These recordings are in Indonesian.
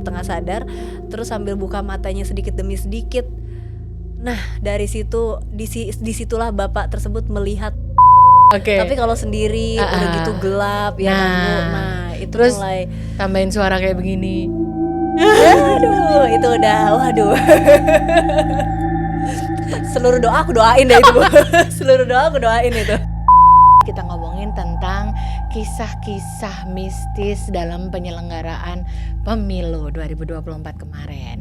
tengah sadar, terus sambil buka matanya sedikit demi sedikit. Nah dari situ disitulah bapak tersebut melihat. Tapi kalau sendiri udah gitu gelap ya kan Bu. Nah itu terus mulai tambahin suara kayak begini. Aduh itu udah waduh. Seluruh doa aku doain deh itu Bu. Seluruh doa aku doain itu. Kita ngomongin tentang kisah-kisah mistis dalam penyelenggaraan pemilu 2024 kemarin.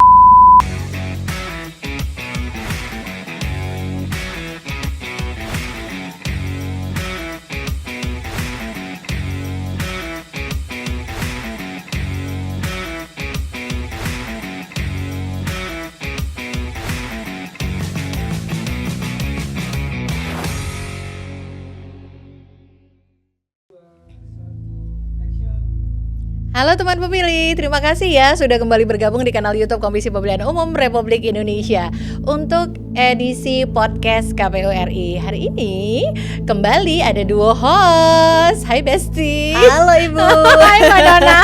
Halo teman pemilih, terima kasih ya sudah kembali bergabung di kanal YouTube Komisi Pemilihan Umum Republik Indonesia untuk edisi podcast KPU RI. Hari ini kembali ada duo host. Hai Besti. Halo Ibu. Hai Mbak Dona.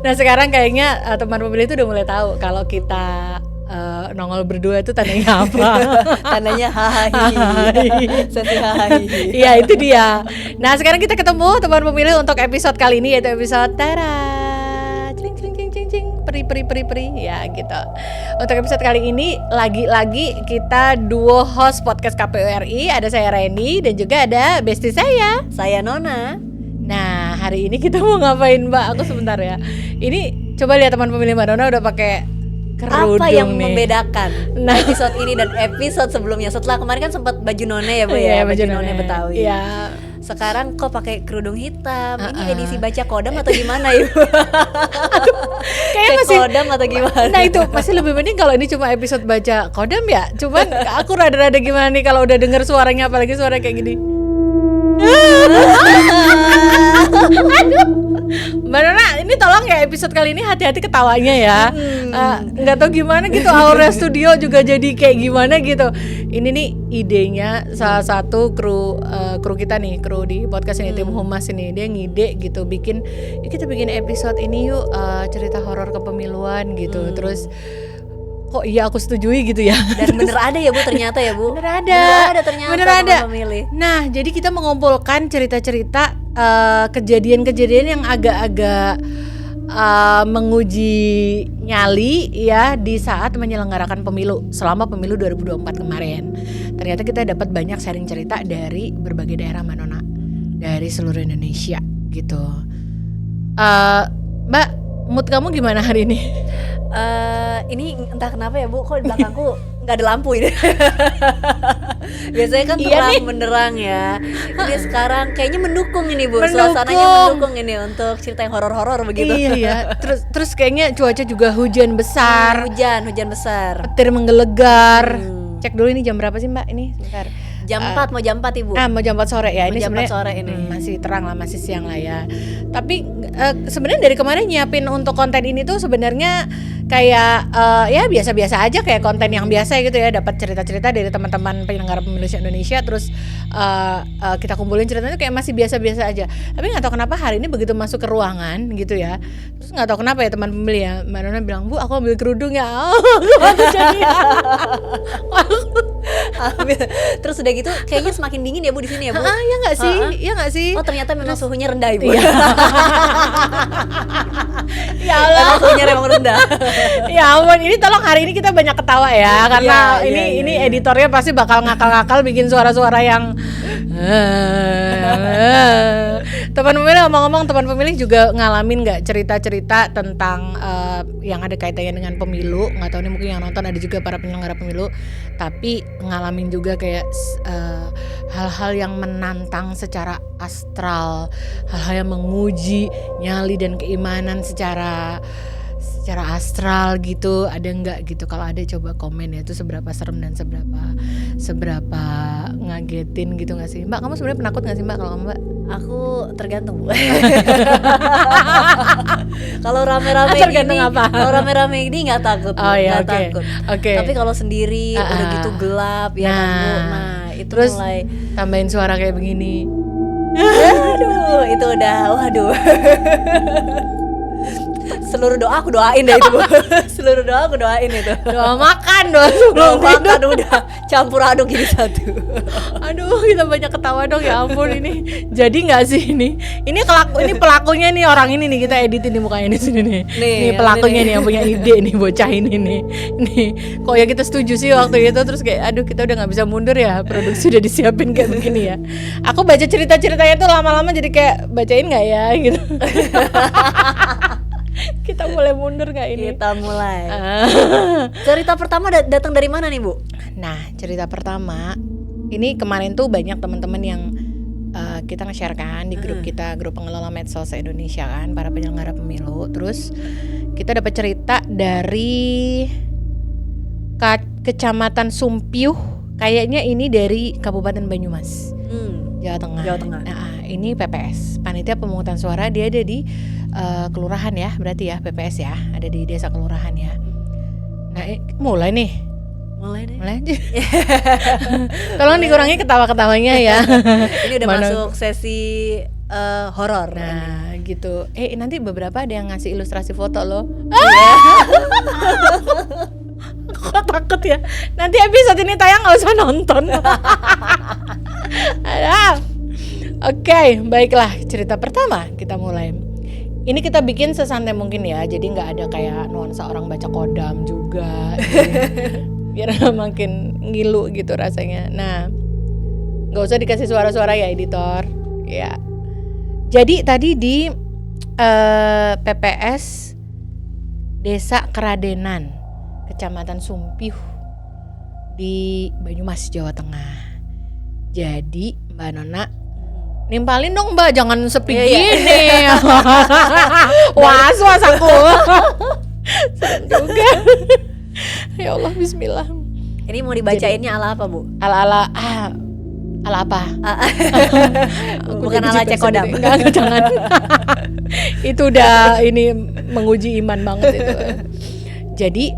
Nah sekarang kayaknya teman pemilih itu udah mulai tahu kalau kita nongol berdua itu tandanya apa? Tandanya hai. Sesi hai. Iya itu dia. Nah sekarang kita ketemu teman pemilih untuk episode kali ini, yaitu episode Tara cing peri ya gitu. Untuk episode kali ini lagi-lagi kita duo host podcast KPU RI. Ada saya Reni dan juga ada bestie saya Nona. Nah hari ini kita mau ngapain Mbak? Aku sebentar ya. Ini coba lihat teman pemilih Mbak Nona udah pakai kerudung. Apa yang nih membedakan episode ini dan episode sebelumnya? Setelah kemarin kan sempat baju none ya Bu ya, baju none Betawi. Iya. Sekarang kok pakai kerudung hitam. Ini edisi baca kodam atau gimana Ibu? Kayak masih kodam atau gimana? Nah itu masih lebih mending kalau ini cuma episode baca kodam ya. Cuman aku rada-rada gimana nih kalau udah denger suaranya, apalagi suara kayak gini. Aduh. Mbak Nona, ini tolong ya episode kali ini hati-hati ketawanya ya. Nggak tahu gimana gitu, aura studio juga jadi kayak gimana gitu. Ini nih idenya salah satu kru kita nih, kru di podcast ini, tim Humas ini. Dia ngide gitu, kita bikin episode ini yuk, cerita horor kepemiluan gitu. Terus kok iya aku setujui gitu ya. Dan bener ada ya Bu ternyata ya Bu. Bener ada ternyata. Bener ada. Pemilih. Nah jadi kita mengumpulkan cerita-cerita kejadian-kejadian yang agak-agak menguji nyali ya di saat menyelenggarakan pemilu selama pemilu 2024 kemarin. Ternyata kita dapat banyak sharing cerita dari berbagai daerah Mbak Nona, dari seluruh Indonesia gitu. Mbak, mood kamu gimana hari ini? Ini entah kenapa ya Bu, kok di belakangku nggak ada lampu ini. Biasanya kan terang benderang ya. Ini sekarang kayaknya mendukung ini Bu, suasananya mendukung ini untuk cerita yang horor-horor begitu. Iya. Terus kayaknya cuaca juga hujan besar. Hujan besar. Petir menggelegar. Cek dulu ini jam berapa sih Mbak? Ini sebentar. Jam 4, mau jam 4 Ibu. Mau jam 4 sore ya. Ini jam 4 sebenarnya sore ini. Masih terang lah, masih siang lah ya. Tapi sebenarnya dari kemarin nyiapin untuk konten ini tuh sebenarnya kayak ya biasa-biasa aja, kayak konten yang biasa gitu ya, dapat cerita-cerita dari teman-teman penyelenggara pemilu Indonesia, terus kita kumpulin ceritanya kayak masih biasa-biasa aja. Tapi nggak tahu kenapa hari ini begitu masuk ke ruangan gitu ya, terus nggak tahu kenapa ya teman pemilih ya, Mbak Nona bilang, Bu aku ambil kerudung ya. Terus udah gitu kayaknya semakin dingin ya Bu di sini ya Bu. Ya nggak sih, ya nggak sih. Oh ternyata memang suhunya rendah Ibu. Iya. Ya Allah, suhunya memang rendah. Ya ampun, ini tolong hari ini kita banyak ketawa ya, karena ini editornya pasti bakal ngakal-ngakal bikin suara-suara yang teman pemilih, ngomong-ngomong teman pemilih juga ngalamin nggak cerita-cerita tentang yang ada kaitannya dengan pemilu? Nggak tahu nih, mungkin yang nonton ada juga para penyelenggara pemilu, tapi ngalamin juga kayak hal-hal yang menantang secara astral, hal-hal yang menguji nyali dan keimanan secara astral gitu. Ada nggak gitu? Kalau ada coba komen ya, itu seberapa serem dan seberapa ngagetin gitu nggak sih Mbak? Kamu sebenarnya penakut nggak sih Mbak kalau Mbak? Aku tergantung Bu. Kalau rame-rame tergantung ini, apa? Kalau rame-rame ini nggak takut. Oh iya, takut. Tapi kalau sendiri udah gitu gelap ya kan Bu. Nah itu terus mulai tambahin suara kayak begini. Aduh itu udah waduh. seluruh doa aku doain deh itu Bu. Seluruh doa aku doain itu. Doa makan, doa Doa sebelum makan tidur. udah campur aduk jadi satu. Aduh, kita banyak ketawa dong, ya ampun ini. Jadi nggak sih ini? Ini pelakunya nih, orang ini nih, kita editin di mukanya di sini nih. Nih pelakunya nih yang punya ide nih, bocah ini nih. Nih, kok ya kita setuju sih waktu itu, terus kayak aduh kita udah nggak bisa mundur ya, produksi udah disiapin kayak begini ya. Aku baca cerita-ceritanya tuh lama-lama jadi kayak bacain nggak ya gitu. Kita mulai mundur nggak ini? Kita mulai. Cerita pertama datang dari mana nih Bu? Nah, cerita pertama ini kemarin tuh banyak teman-teman yang kita nge-share kan di grup kita, grup pengelola medsos Indonesia kan, para penyelenggara pemilu. Terus kita dapat cerita dari Kecamatan Sumpiuh, kayaknya ini dari Kabupaten Banyumas, Jawa Tengah. Nah, ini PPS, panitia pemungutan suara, dia ada di kelurahan ya, berarti ya PPS ya, ada di desa kelurahan ya. Nah, mulai nih. Mulai aja. Tolong dikurangi ketawa-ketawanya ya. Ini udah masuk sesi horor. Nah, gitu. Nanti beberapa ada yang ngasih ilustrasi foto loh. Aku takut ya. Nanti episode ini tayang nggak usah nonton. Oke, baiklah. Cerita pertama kita mulai. Ini kita bikin sesantai mungkin ya. Jadi nggak ada kayak nuansa orang baca kodam juga. Biar makin ngilu gitu rasanya. Nah, nggak usah dikasih suara-suara ya editor. Ya. Jadi tadi di PPS Desa Keradenan, Kecamatan Sumpiuh di Banyumas, Jawa Tengah. Jadi Mbak Nona nimpalin dong Mbak, jangan sepi gini. Was aku. Serem juga. Ya Allah, bismillah. Ini mau dibacainnya ala apa Bu? Ala apa? Bukan ala cek kodam. Enggak, jangan. Itu udah ini menguji iman banget itu. Jadi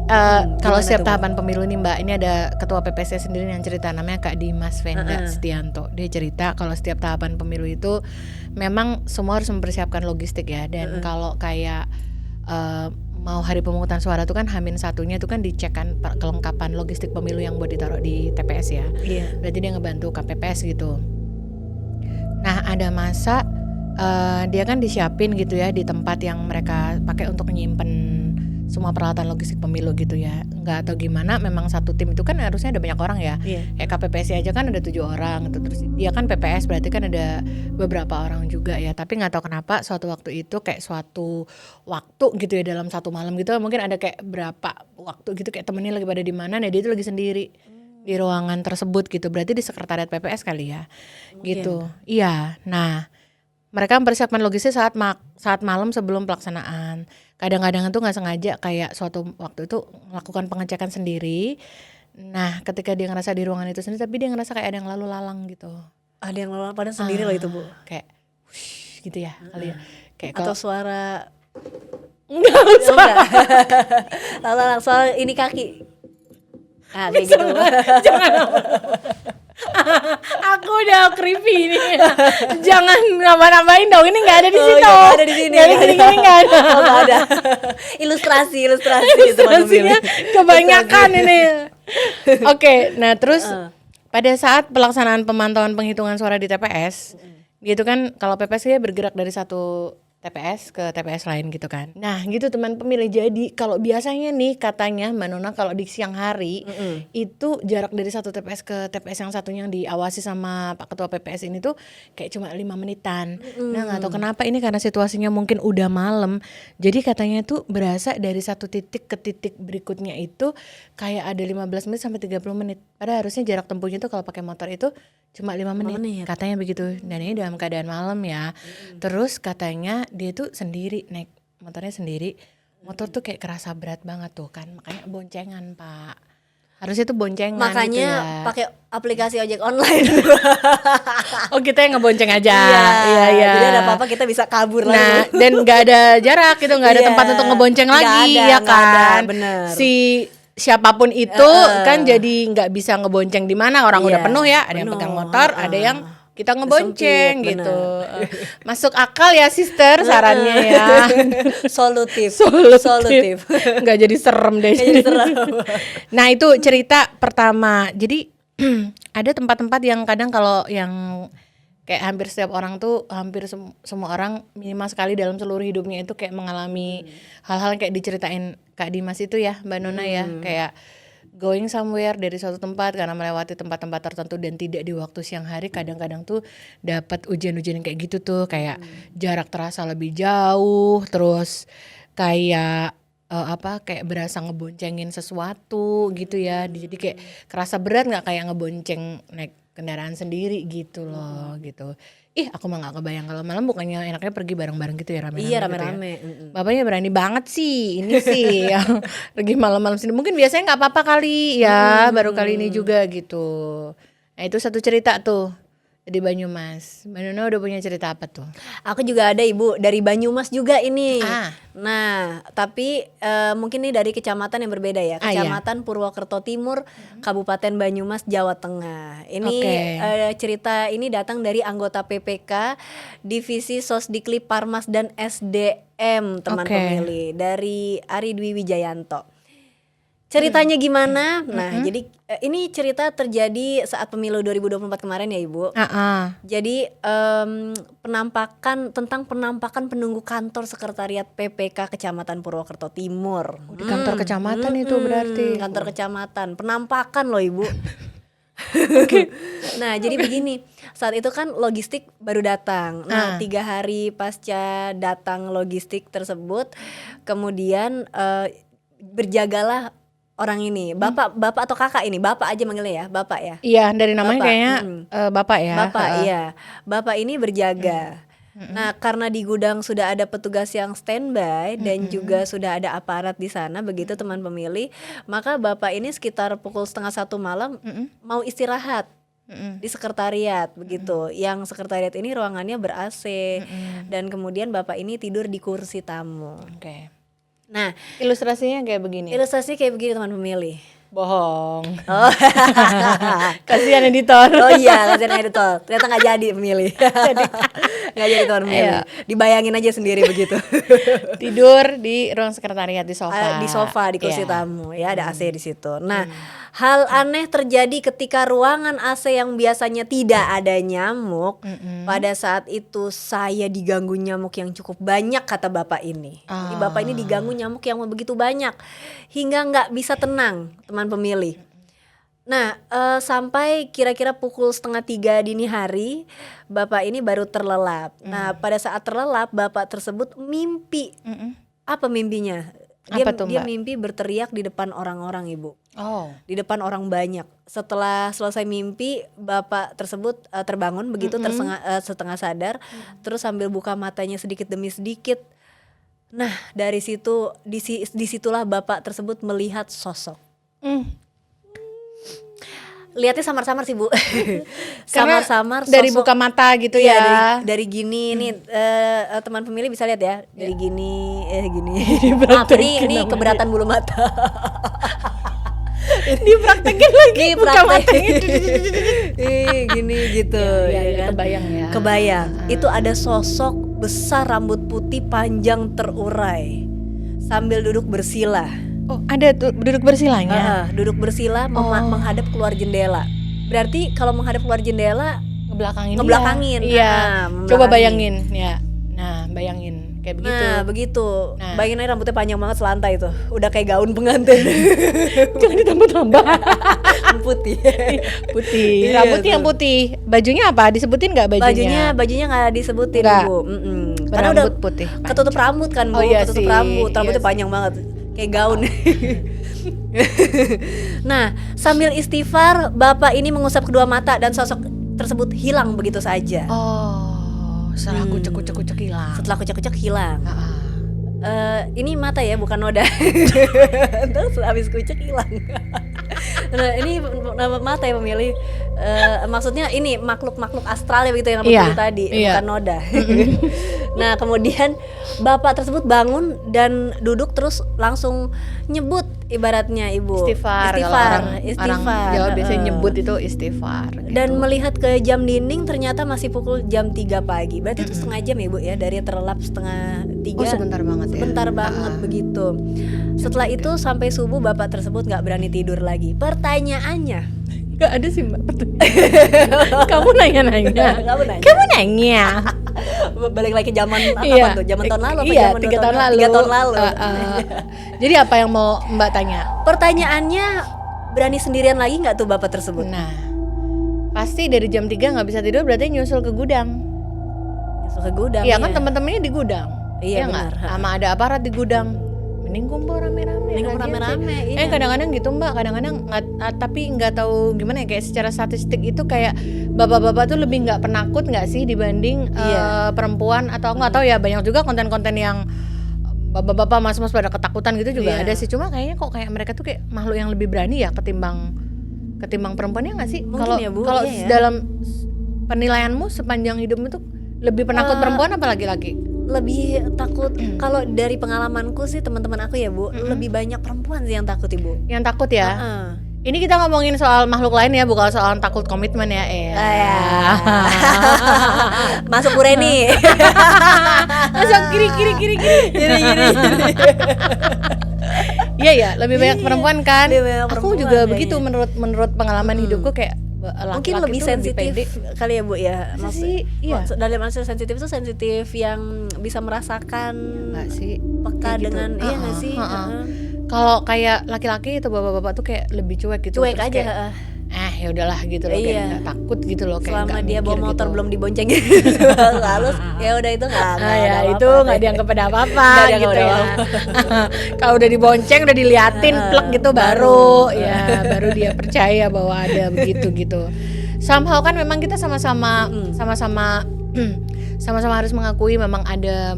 kalau setiap tahapan pemilu nih Mbak, ini ada ketua PPS sendiri yang cerita, namanya Kak Dimas Venda Setianto. Dia cerita kalau setiap tahapan pemilu itu memang semua harus mempersiapkan logistik ya. Dan kalau kayak mau hari pemungutan suara tuh kan H-1-nya tuh kan dicek kan kelengkapan logistik pemilu yang buat ditaruh di TPS ya. Berarti dia ngebantu KPPS gitu. Nah, ada masa dia kan disiapin gitu ya di tempat yang mereka pakai untuk nyimpen semua peralatan logistik pemilu gitu ya. Nggak tahu gimana, memang satu tim itu kan harusnya ada banyak orang ya. Kayak KPPS aja kan ada 7 orang gitu. Terus dia kan PPS berarti kan ada beberapa orang juga ya. Tapi nggak tahu kenapa suatu waktu itu kayak suatu waktu gitu ya, dalam satu malam gitu mungkin ada kayak berapa waktu gitu kayak temennya lagi pada di mana, nah dia itu lagi sendiri di ruangan tersebut gitu. Berarti di sekretariat PPS kali ya. Gitu. Iya. Nah, mereka mempersiapkan logistik saat malam sebelum pelaksanaan. Kadang-kadang itu nggak sengaja kayak suatu waktu itu melakukan pengecekan sendiri. Nah, ketika dia ngerasa di ruangan itu sendiri, tapi dia ngerasa kayak ada yang lalu lalang gitu. Ada yang lalu lalang padahal sendiri loh itu Bu. Kayak wush, gitu ya kali ya. Kayak atau suara enggak usah. Lalu soal ini kaki. Ah, kayak gitu. Jangan. Aku udah creepy nih. Jangan nambah-nambahin dong. Ini nggak ada di situ. Nggak ada di sini. Nggak ada. Nggak ada. Ilustrasinya kebanyakan ini. Oke, nah terus pada saat pelaksanaan pemantauan penghitungan suara di TPS, gitu kan, kalau PPS dia bergerak dari satu TPS ke TPS lain gitu kan. Nah gitu teman pemilih. Jadi kalau biasanya nih katanya Mbak Nona kalau di siang hari itu jarak dari satu TPS ke TPS yang satunya yang diawasi sama Pak Ketua PPS ini tuh kayak cuma 5 menitan. Nah gak tahu kenapa ini karena situasinya mungkin udah malam. Jadi katanya tuh berasa dari satu titik ke titik berikutnya itu kayak ada 15 menit sampai 30 menit. Padahal harusnya jarak tempuhnya tuh kalau pakai motor itu cuma 5 menit. Katanya begitu. Dan ini dalam keadaan malam ya. Terus katanya dia tuh sendiri naik motornya sendiri. Motor tuh kayak kerasa berat banget tuh kan. Makanya boncengan Pak. Harusnya tuh boncengan. Makanya gitu ya. pakai aplikasi ojek online. Oh kita yang ngebonceng aja. Iya. Jadi ada apa-apa kita bisa kabur lagi. Nah dan gak ada jarak gitu. Gak ada tempat untuk ngebonceng lagi ya kan. Bener. Si siapapun itu kan jadi nggak bisa ngebonceng di mana, orang udah penuh ya, ada yang pegang motor, ada yang kita ngebonceng Sempit, gitu. Masuk akal ya sister sarannya ya. Solutif. Nggak jadi serem deh. Nggak jadi serem. Nah itu cerita pertama. Jadi ada tempat-tempat yang kadang kalau yang kayak hampir setiap orang tuh, hampir semua orang minimal sekali dalam seluruh hidupnya itu kayak mengalami hal-hal kayak diceritain Kak Dimas itu ya, Mbak Nona ya, kayak going somewhere dari suatu tempat karena melewati tempat-tempat tertentu dan tidak di waktu siang hari, kadang-kadang tuh dapat ujian-ujian kayak gitu tuh, kayak jarak terasa lebih jauh, terus kayak kayak berasa ngeboncengin sesuatu gitu ya, jadi kayak kerasa berat nggak kayak ngebonceng naik kendaraan sendiri gitu loh gitu. Aku mah nggak kebayang kalau malam, bukannya enaknya pergi bareng-bareng gitu ya, rame-rame. Iya, gitu rame-rame. ya. Bapaknya berani banget sih ini sih yang pergi malam-malam sini. Mungkin biasanya nggak apa-apa kali ya, baru kali ini juga gitu. Nah itu satu cerita tuh di Banyumas. Mbak Nona udah punya cerita apa tuh? Aku juga ada Ibu, dari Banyumas juga ini. Ah. Nah, tapi mungkin ini dari kecamatan yang berbeda ya. Kecamatan Purwokerto Timur, Kabupaten Banyumas, Jawa Tengah. Ini cerita ini datang dari anggota PPK Divisi Sosdikli Parmas dan SDM teman pemilih, dari Ari Dwi Wijayanto. Ceritanya gimana? Nah, jadi ini cerita terjadi saat pemilu 2024 kemarin ya Ibu. Jadi penampakan penunggu kantor sekretariat PPK Kecamatan Purwokerto Timur. Di kantor kecamatan itu berarti. Kantor kecamatan, penampakan loh Ibu. Nah, jadi begini, saat itu kan logistik baru datang. Nah, 3 hari pasca datang logistik tersebut, kemudian berjagalah orang ini, bapak atau kakak ini, bapak aja manggilnya ya, bapak ya. Iya, dari namanya bapak. kayaknya bapak ya. Bapak, iya. Bapak ini berjaga. Nah, karena di gudang sudah ada petugas yang standby dan juga sudah ada aparat di sana, begitu teman pemilih, maka bapak ini sekitar pukul 12:30 malam mau istirahat di sekretariat begitu. Yang sekretariat ini ruangannya ber-AC dan kemudian bapak ini tidur di kursi tamu. Nah, ilustrasinya kayak begini. Ilustrasi kayak begini teman pemilih. Bohong. Kasihan editor. Oh iya, kasihan editor. Ternyata nggak jadi pemilih. Nggak jadi teman pemilih. Dibayangin aja sendiri begitu. Tidur di ruang sekretariat di sofa. Di kursi tamu ya, ada AC di situ. Nah, hal aneh terjadi ketika ruangan AC yang biasanya tidak ada nyamuk. Pada saat itu saya diganggu nyamuk yang cukup banyak, kata bapak ini. Jadi bapak ini diganggu nyamuk yang begitu banyak hingga nggak bisa tenang, teman pemilih. Nah, sampai kira-kira pukul 2:30 dini hari, bapak ini baru terlelap. Nah, pada saat terlelap, bapak tersebut mimpi. Apa mimpinya? Dia mimpi berteriak di depan orang-orang, Ibu. Di depan orang banyak. Setelah selesai mimpi, bapak tersebut terbangun begitu, setengah sadar, terus sambil buka matanya sedikit demi sedikit. Nah, dari situ, disitulah bapak tersebut melihat sosok. Lihatnya samar-samar sih Bu. Samar-samar sosok. Dari buka mata gitu ya. Dari gini nih teman pemilih bisa lihat ya. Dari gini gini. Ini keberatan bulu mata. Dipraktekin lagi buka matanya. Gini gitu ya kan. Kebayang ya. Kebayang. Itu ada sosok besar, rambut putih panjang terurai sambil duduk bersila. Oh, ada duduk bersilanya. Duduk bersila menghadap keluar jendela. Berarti kalau menghadap keluar jendela ngebelakangin. Iya. Coba bayangin ya. Nah, bayangin kayak begitu. Nah, begitu. Bayangin aja rambutnya panjang banget selantai tuh. Udah kayak gaun pengantin. Jangan ditambah-tambah. Putih. Putih. Rambutnya yang putih. Bajunya apa? Disebutin nggak bajunya? Bajunya nggak disebutin, Bu. Karena udah putih. Ketutup rambut kan, Bu. Ketutup rambut. Rambutnya panjang banget. Kayak gaun. Nah, sambil istighfar, bapak ini mengusap kedua mata dan sosok tersebut hilang begitu saja. Setelah kucek hilang. Setelah hilang. Ini mata ya, bukan noda. Terus habis kucek hilang. Nah, ini mata ya pemilih. Maksudnya ini makhluk astral ya begitu yang aku tadi, bukan noda. Nah, kemudian bapak tersebut bangun dan duduk terus langsung nyebut ibaratnya Ibu. Istighfar. Orang Jawa biasanya nyebut itu istighfar gitu. Dan melihat ke jam dinding ternyata masih pukul jam 3 pagi. Berarti itu setengah jam ya Bu ya, dari terlelap setengah 3. Oh sebentar banget ya. Sebentar banget begitu. Setelah itu sampai subuh bapak tersebut gak berani tidur lagi. Pertanyaannya, gak ada sih Mbak. Kamu nanya. Kamu nanya. Balik lagi ke zaman apa tuh? Zaman tahun lalu apa iya, zaman 3 tahun lalu. 3 tahun lalu. Jadi apa yang mau Mbak tanya? Pertanyaannya, berani sendirian lagi nggak tuh bapak tersebut? Nah, pasti dari jam 3 nggak bisa tidur berarti nyusul ke gudang. Nyusul ke gudang. Iya kan teman-temannya di gudang. Iya nggak? Sama ada aparat di gudang. Mending kumpul rame-rame. Iya. Kadang-kadang gitu Mbak, kadang-kadang tapi nggak tahu gimana ya, kayak secara statistik itu kayak bapak-bapak tuh lebih nggak penakut nggak sih dibanding perempuan, atau nggak tahu ya, banyak juga konten-konten yang bapak-bapak mas-mas pada ketakutan gitu juga ada sih. Cuma kayaknya kok kayak mereka tuh kayak makhluk yang lebih berani ya ketimbang perempuannya nggak sih? Kalau dalam penilaianmu sepanjang hidupmu tuh lebih penakut perempuan apa laki-laki? Lebih takut. Kalau dari pengalamanku sih teman-teman aku ya Bu, lebih banyak perempuan sih yang takut Ibu. Yang takut ya? Ini kita ngomongin soal makhluk lain ya, bukan soal takut komitmen ya. Masuk Bu Reni. Masuk kiri. Iya ya, lebih banyak perempuan kan. Aku juga begitu menurut pengalaman hidupku, kayak mungkin lebih sensitif kali ya Bu ya. Iya. Dalam maksud sensitif itu sensitif yang bisa merasakan nggak sih peka gitu. dengan iya nggak sih. Kalau kayak laki-laki itu bapak-bapak tuh kayak lebih cuek gitu. Cuek aja. Kayak, ya udahlah gitu loh, kayak nggak takut gitu loh, kayak selama dia bawa motor gitu. Belum dibonceng gitu. Lalu ya udah itu nggak itu nggak dianggap ada apa-apa gitu ya. Kalau udah dibonceng, udah diliatin plek gitu, baru dia percaya bahwa ada begitu gitu. Somehow kan memang kita sama-sama harus mengakui memang ada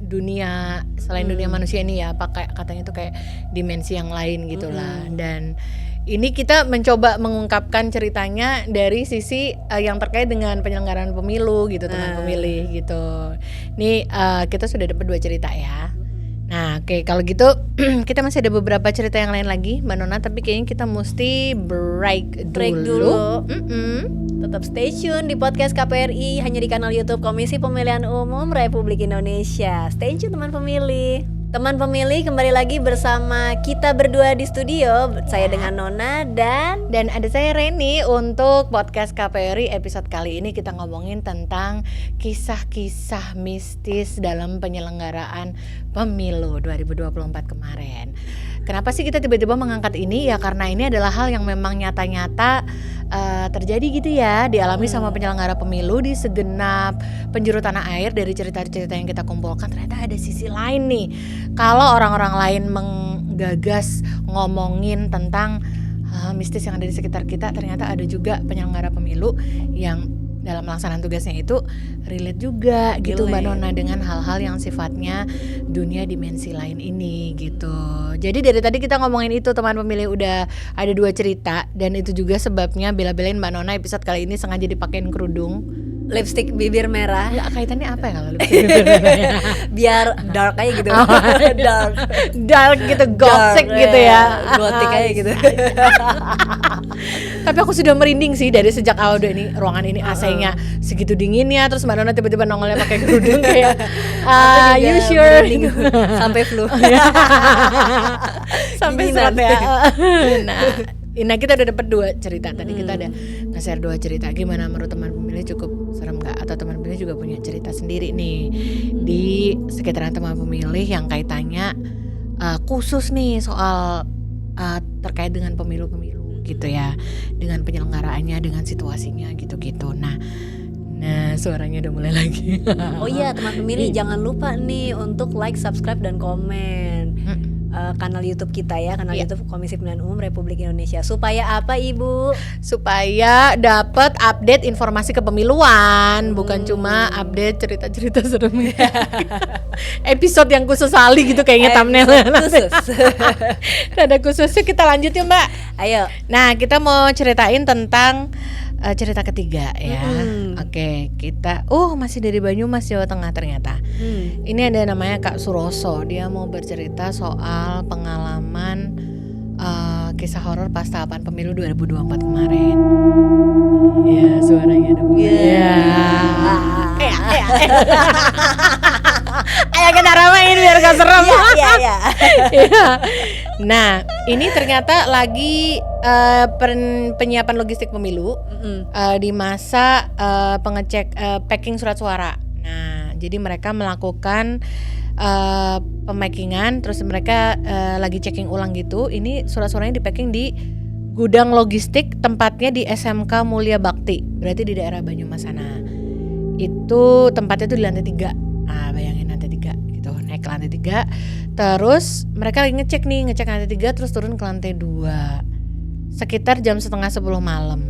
dunia selain dunia manusia ini ya, apa katanya itu kayak dimensi yang lain gitulah. Dan ini kita mencoba mengungkapkan ceritanya dari sisi yang terkait dengan penyelenggaraan pemilu gitu, teman pemilih gitu. Nih kita sudah dapat 2 cerita ya. Nah oke, kalau gitu kita masih ada beberapa cerita yang lain lagi Mbak Nona, tapi kayaknya kita mesti break dulu. Tetap stay tune di podcast KPRI, hanya di kanal YouTube Komisi Pemilihan Umum Republik Indonesia. Stay tune teman pemilih. Teman pemilih, kembali lagi bersama kita berdua di studio. Saya dengan Nona dan ada saya Reni untuk podcast KPRI episode kali ini. Kita ngomongin tentang kisah-kisah mistis dalam penyelenggaraan pemilu 2024 kemarin. Kenapa sih kita tiba-tiba mengangkat ini? Ya karena ini adalah hal yang memang nyata-nyata terjadi gitu ya, dialami sama penyelenggara pemilu di segenap penjuru tanah air. Dari cerita-cerita yang kita kumpulkan, ternyata ada sisi lain nih. Kalau orang-orang lain menggagas ngomongin tentang mistis yang ada di sekitar kita, ternyata ada juga penyelenggara pemilu yang dalam pelaksanaan tugasnya itu relate juga gitu Mbak Nona dengan hal-hal yang sifatnya dunia dimensi lain ini gitu. Jadi dari tadi kita ngomongin itu teman pemilih, udah ada 2 cerita, dan itu juga sebabnya bela-belain Mbak Nona episode kali ini sengaja dipakein kerudung, lipstick bibir merah. Ya kaitannya apa ya kalau lipstick bibir merah? Biar dark aja gitu. dark gitu, gothic gitu ya. Gothic aja gitu. Tapi aku sudah merinding sih dari sejak awal ini ruangan ini AC-nya segitu dinginnya, terus Mbak Nona tiba-tiba nongolnya pakai kerudung kayak you sure sampai flu. Sampai serat ya. Nah kita udah dapat 2 cerita tadi. Kita ada nge-share 2 cerita. Gimana menurut teman pemilih, cukup serem gak? Atau teman pemilih juga punya cerita sendiri nih di sekitaran teman pemilih yang kaitannya khusus nih soal terkait dengan pemilu-pemilu gitu ya, dengan penyelenggaraannya, dengan situasinya gitu-gitu. Nah suaranya udah mulai lagi. Oh iya teman pemilih, jangan lupa nih untuk like, subscribe, dan komen kanal YouTube kita ya, kanal YouTube Komisi Pemilihan Umum Republik Indonesia. Supaya apa Ibu? Supaya dapat update informasi kepemiluan, bukan cuma update cerita-cerita serem. Episode yang khusus sekali gitu kayaknya thumbnail. Khusus. Ada khususnya, kita lanjut ya Mbak. Ayo. Nah kita mau ceritain tentang cerita ketiga ya. Oke, kita masih dari Banyumas, Jawa Tengah ternyata. Ini ada namanya Kak Suroso. Dia mau bercerita soal pengalaman kisah horor pas tahapan pemilu 2024 kemarin. Ya, suaranya dong. Iya. Ayo kita ramein biar gak serem. Iya. Nah, ini ternyata lagi penyiapan logistik pemilu di masa packing surat suara. Nah, jadi mereka melakukan pemackingan, terus mereka lagi checking ulang gitu. Ini surat suaranya di packing di gudang logistik, tempatnya di SMK Mulia Bakti, berarti di daerah Banyumas sana. Itu tempatnya tuh di lantai 3. Nah, bayangin lantai 3 gitu, naik ke lantai 3. Terus mereka lagi ngecek lantai 3 terus turun ke lantai 2. Sekitar jam 9:30 malam.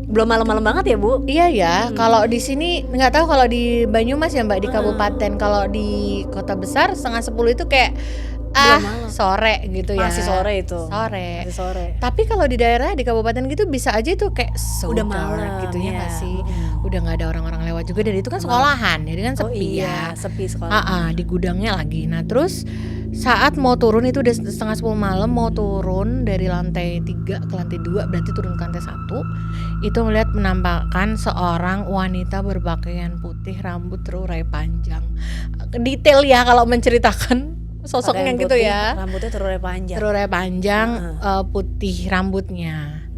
Belum malam-malam banget ya, Bu? Iya ya, kalau di sini nggak tahu kalau di Banyumas ya Mbak, di kabupaten. Kalau di kota besar 9:30 itu kayak sore gitu ya. Masih sore itu. Masih sore. Tapi kalau di daerah di kabupaten gitu bisa aja itu kayak udah malam gitu ya nggak sih? Udah nggak ada orang-orang lewat juga, dan itu kan sekolahan, jadi kan sepi ya. Sepi sekolah. Di gudangnya lagi. Nah terus saat mau turun itu udah 9:30 malam, mau turun dari lantai 3 ke lantai 2, berarti turun ke lantai 1. Itu melihat menampakkan seorang wanita berpakaian putih, rambut terurai panjang. Detail ya kalau menceritakan sosoknya pakaian gitu putih, ya. Rambutnya terurai panjang. Putih rambutnya.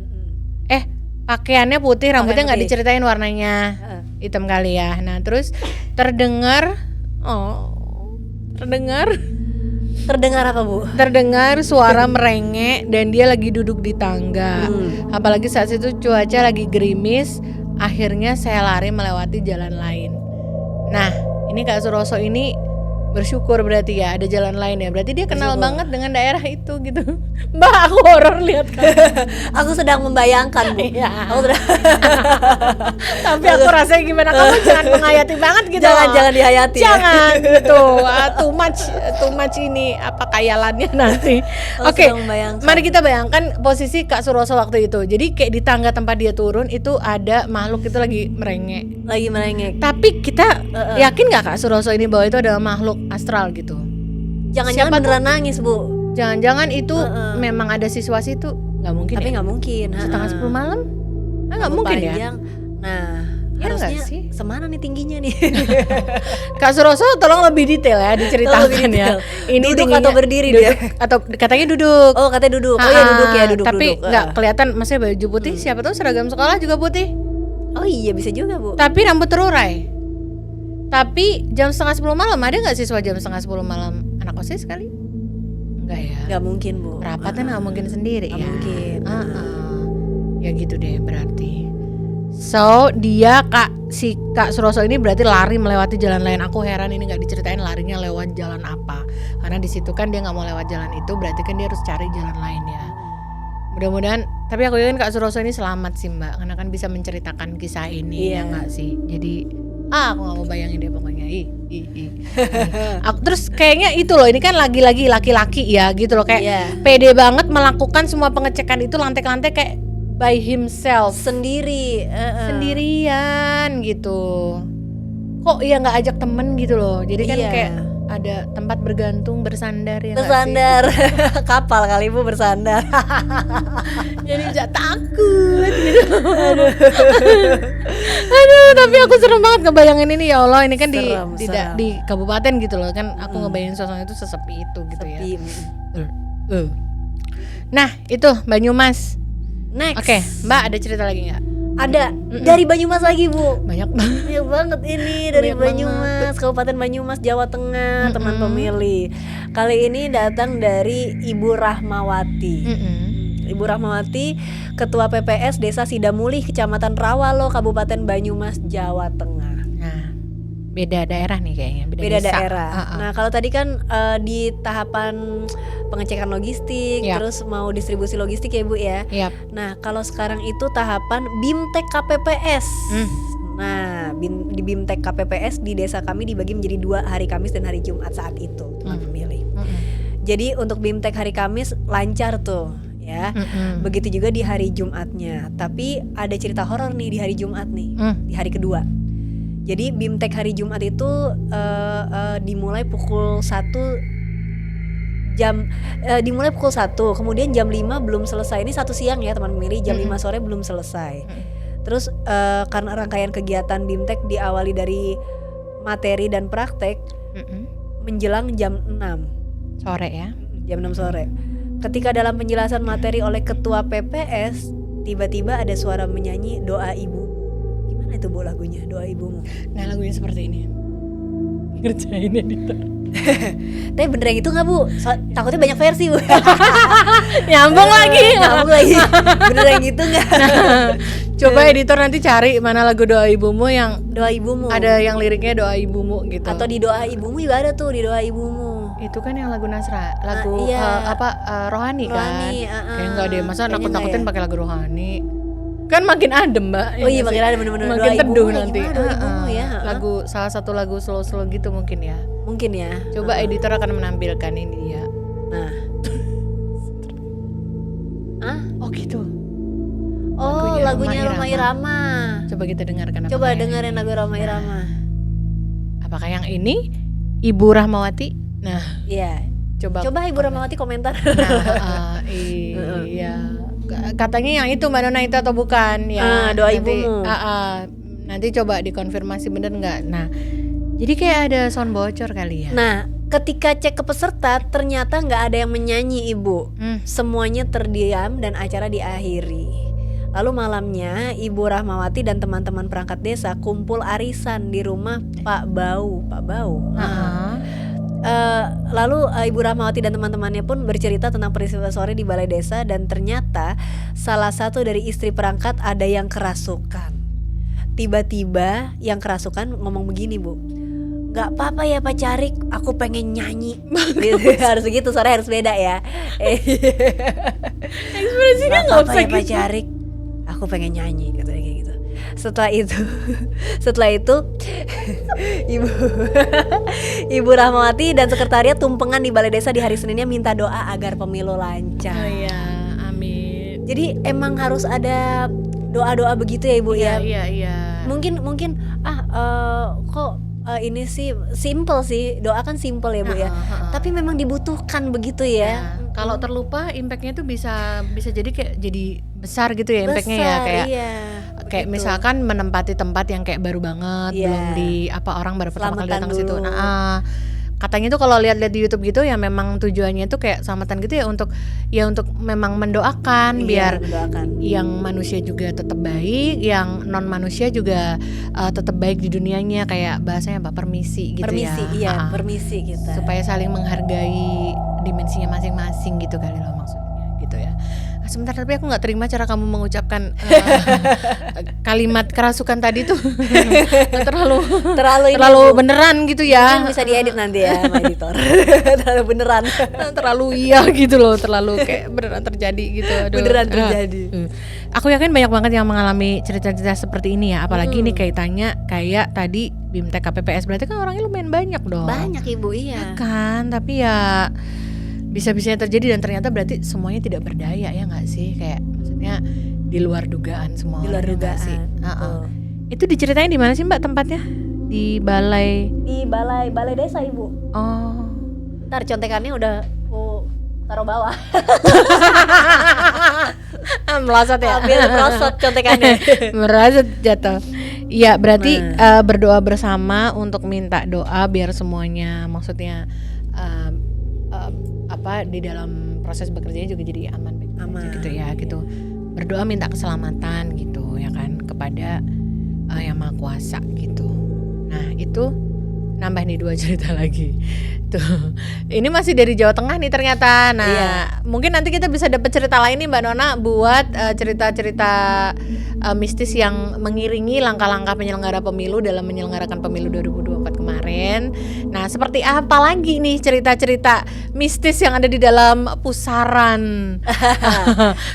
Pakaiannya putih, rambutnya nggak diceritain warnanya. Hitam kali ya. Nah terus terdengar apa, Bu? Terdengar suara merengek dan dia lagi duduk di tangga. Apalagi saat itu cuaca lagi gerimis. Akhirnya saya lari melewati jalan lain. Nah, ini Kak Suroso ini bersyukur berarti ya ada jalan lain ya. Berarti dia kenal banget dengan daerah itu gitu. Mbak, aku horor lihat kan. Aku sedang membayangkan, Bu. Aku sedang Tapi aku rasanya gimana, kamu jangan menghayati banget gitu. Jangan dihayati. Jangan gitu. Too much ini apa khayalannya nanti. Oke. Mari kita bayangkan posisi Kak Suroso waktu itu. Jadi kayak di tangga tempat dia turun itu ada makhluk itu lagi merengek. Tapi kita yakin nggak Kak Suroso ini bahwa itu adalah makhluk astral gitu? Jangan-jangan beneran nangis, Bu. Jangan-jangan itu memang ada siswa situ? Nggak mungkin. Tapi ya? nggak mungkin. 9:30 malam? Nggak mungkin panjang. Ya. Nah, ya harusnya sih? semana nih tingginya nih? Kak Suroso tolong lebih detail ya diceritakan ya. Ini duduk atau berdiri dia? Atau katanya duduk. Oh, katanya duduk. Oh ya duduk. Tapi nggak kelihatan, maksudnya baju putih. Siapa tahu seragam sekolah juga putih. Oh iya, bisa juga, Bu. Tapi rambut terurai. Tapi jam 9:30 malam, ada nggak siswa jam 9:30 malam anak OSIS kali? Enggak ya? Nggak mungkin, Bu. Rapatnya nggak mungkin sendiri ya? Mungkin. Ya gitu deh berarti. So dia si Kak Suroso ini berarti lari melewati jalan lain. Aku heran ini nggak diceritain larinya lewat jalan apa. Karena di situ kan dia nggak mau lewat jalan itu, berarti kan dia harus cari jalan lain ya. Mudah-mudahan, tapi aku yakin Kak Suroso ini selamat sih Mbak, karena kan bisa menceritakan kisah ini ya nggak sih. Jadi aku nggak mau bayangin dia pokoknya. Terus kayaknya itu loh, ini kan lagi-lagi laki-laki ya gitu loh, kayak pede banget melakukan semua pengecekan itu lantai-lantai kayak by himself sendirian gitu. Kok ya nggak ajak temen gitu loh. Jadi kan kayak ada tempat bergantung bersandar ya. Kapal kali Bu bersandar. Jadi gak takut gitu. Aduh, tapi aku serem banget ngebayangin ini, ya Allah. Ini kan di kabupaten gitu loh kan. Aku ngebayangin suasana itu sesepi itu gitu ya. Nah itu Banyumas. Next. Oke, Mbak ada cerita lagi nggak? Ada dari Banyumas lagi Bu. Banyak banget ini dari Banyumas, Kabupaten Banyumas, Jawa Tengah, teman pemilih. Kali ini datang dari Ibu Rahmawati. Ibu Rahmawati, Ketua PPS Desa Sidamulih, Kecamatan Rawalo, Kabupaten Banyumas, Jawa Tengah. Nah, beda daerah nih kayaknya. Beda daerah. Nah kalau tadi kan di tahapan pengecekan logistik, terus mau distribusi logistik ya Bu ya. Nah kalau sekarang itu tahapan BIMTEK KPPS. Nah di BIMTEK KPPS di desa kami dibagi menjadi 2, hari Kamis dan hari Jumat saat itu teman pemilih. Jadi untuk BIMTEK hari Kamis lancar tuh ya. Begitu juga di hari Jumatnya. Tapi ada cerita horor nih di hari Jumat nih, di hari kedua. Jadi BIMTEK hari Jumat itu dimulai pukul 1 dimulai pukul 1, kemudian jam 5 belum selesai. Ini 1 siang ya teman pemilih, jam 5 sore belum selesai. Terus karena rangkaian kegiatan BIMTEK diawali dari materi dan praktek menjelang jam 6 sore ya. Jam 6 sore. Ketika dalam penjelasan materi oleh ketua PPS, tiba-tiba ada suara menyanyi doa ibu. Gimana itu Bu lagunya, doa ibumu? Nah, lagunya seperti ini. Ngerjain editor. Tapi bener yang itu nggak Bu? Takutnya banyak versi Bu. Nyambung lagi. Bener yang itu nggak? Coba editor nanti cari mana lagu doa ibumu yang doa ibumu. Ada yang liriknya doa ibumu gitu. Atau di doa ibumu juga ada tuh, di doa ibumu. Itu kan yang lagu Nasra, lagu iya. rohani kan? Kayak enggak deh, masa nakut-nakutin ya? pakai lagu rohani. Kan makin adem Mbak. Oh iya makin adem bener-bener. Makin teduh nanti. Doa ibumu ya. Lagu salah satu lagu slow-slow gitu mungkin ya. Mungkin ya. Coba editor akan menampilkan ini ya. Nah. Oh gitu. Oh lagunya Rhoma Irama. Coba kita dengarkan. Coba dengerin lagu Rhoma Irama. Apakah yang ini Ibu Rahmawati? Nah, iya. Coba Ibu Rahmawati komentar. Nah, iya. Katanya yang itu Mbak Nona itu atau bukan ya? Doa nanti, ibumu. Nanti coba dikonfirmasi bener nggak? Nah, jadi kayak ada sound bocor kali ya? Nah, ketika cek ke peserta ternyata nggak ada yang menyanyi Ibu. Semuanya terdiam dan acara diakhiri. Lalu malamnya Ibu Rahmawati dan teman-teman perangkat desa kumpul arisan di rumah Pak Bau. Lalu Ibu Rahmawati dan teman-temannya pun bercerita tentang peristiwa sore di balai desa, dan ternyata salah satu dari istri perangkat ada yang kerasukan. Tiba-tiba yang kerasukan ngomong begini Bu, "Gak apa-apa ya Pak Carik, aku pengen nyanyi." Harus begitu, suara harus beda ya. Ekspresinya nggak apa-apa ya Pak Carik, aku pengen nyanyi, katanya kayak gitu. Setelah itu Ibu Rahmawati dan sekretariat tumpengan di balai desa di hari Seninnya minta doa agar pemilu lancar. Oh iya, amin. Jadi emang harus ada doa-doa begitu ya Ibu ya. Iya. Mungkin kok ini sih simple sih, doa kan simple ya Bu ya. Tapi memang dibutuhkan begitu ya. Kalau terlupa impactnya tuh bisa jadi kayak jadi besar gitu ya impactnya ya, kayak kayak misalkan menempati tempat yang kayak baru banget, belum di orang baru pertama kali datang ke situ. Nah, katanya tuh kalau lihat-lihat di YouTube gitu ya memang tujuannya tuh kayak selamatan gitu ya untuk memang mendoakan biar yang manusia juga tetap baik, yang non manusia juga tetap baik di dunianya, kayak bahasanya permisi gitu ya. Permisi kita. Supaya saling menghargai dimensinya masing-masing gitu kali loh maksudnya gitu ya. Sebentar, tapi aku nggak terima cara kamu mengucapkan kalimat kerasukan tadi tuh terlalu beneran gitu ya. Mungkin bisa diedit nanti ya sama editor. Terlalu beneran. Terlalu iya gitu loh, terlalu kayak beneran terjadi gitu. Aduh. Beneran terjadi. Aku yakin banyak banget yang mengalami cerita-cerita seperti ini ya, apalagi nih kaitannya kayak tadi BIMTEK KPPS, berarti kan orangnya lumayan banyak dong. Banyak Ibu, iya. Kan, tapi ya bisa-bisanya terjadi dan ternyata berarti semuanya tidak berdaya ya nggak sih, kayak maksudnya di luar dugaan semua. Di luar dugaan sih. Itu diceritain di mana sih Mbak tempatnya? Di balai desa Ibu. Oh. Ntar contekannya udah taruh bawah. Melosot ya. Merosot contekannya. Merosot jatuh. Iya, berarti berdoa bersama untuk minta doa biar semuanya maksudnya di dalam proses bekerjanya juga jadi aman gitu ya gitu. Berdoa minta keselamatan gitu ya kan kepada Yang Maha Kuasa gitu. Nah, itu nambah nih 2 cerita lagi. Tuh. Ini masih dari Jawa Tengah nih ternyata. Nah, mungkin nanti kita bisa dapat cerita lain nih Mbak Nona buat cerita-cerita mistis yang mengiringi langkah-langkah penyelenggara pemilu dalam menyelenggarakan pemilu 2024 kemarin. Nah, seperti apa lagi nih cerita-cerita mistis yang ada di dalam pusaran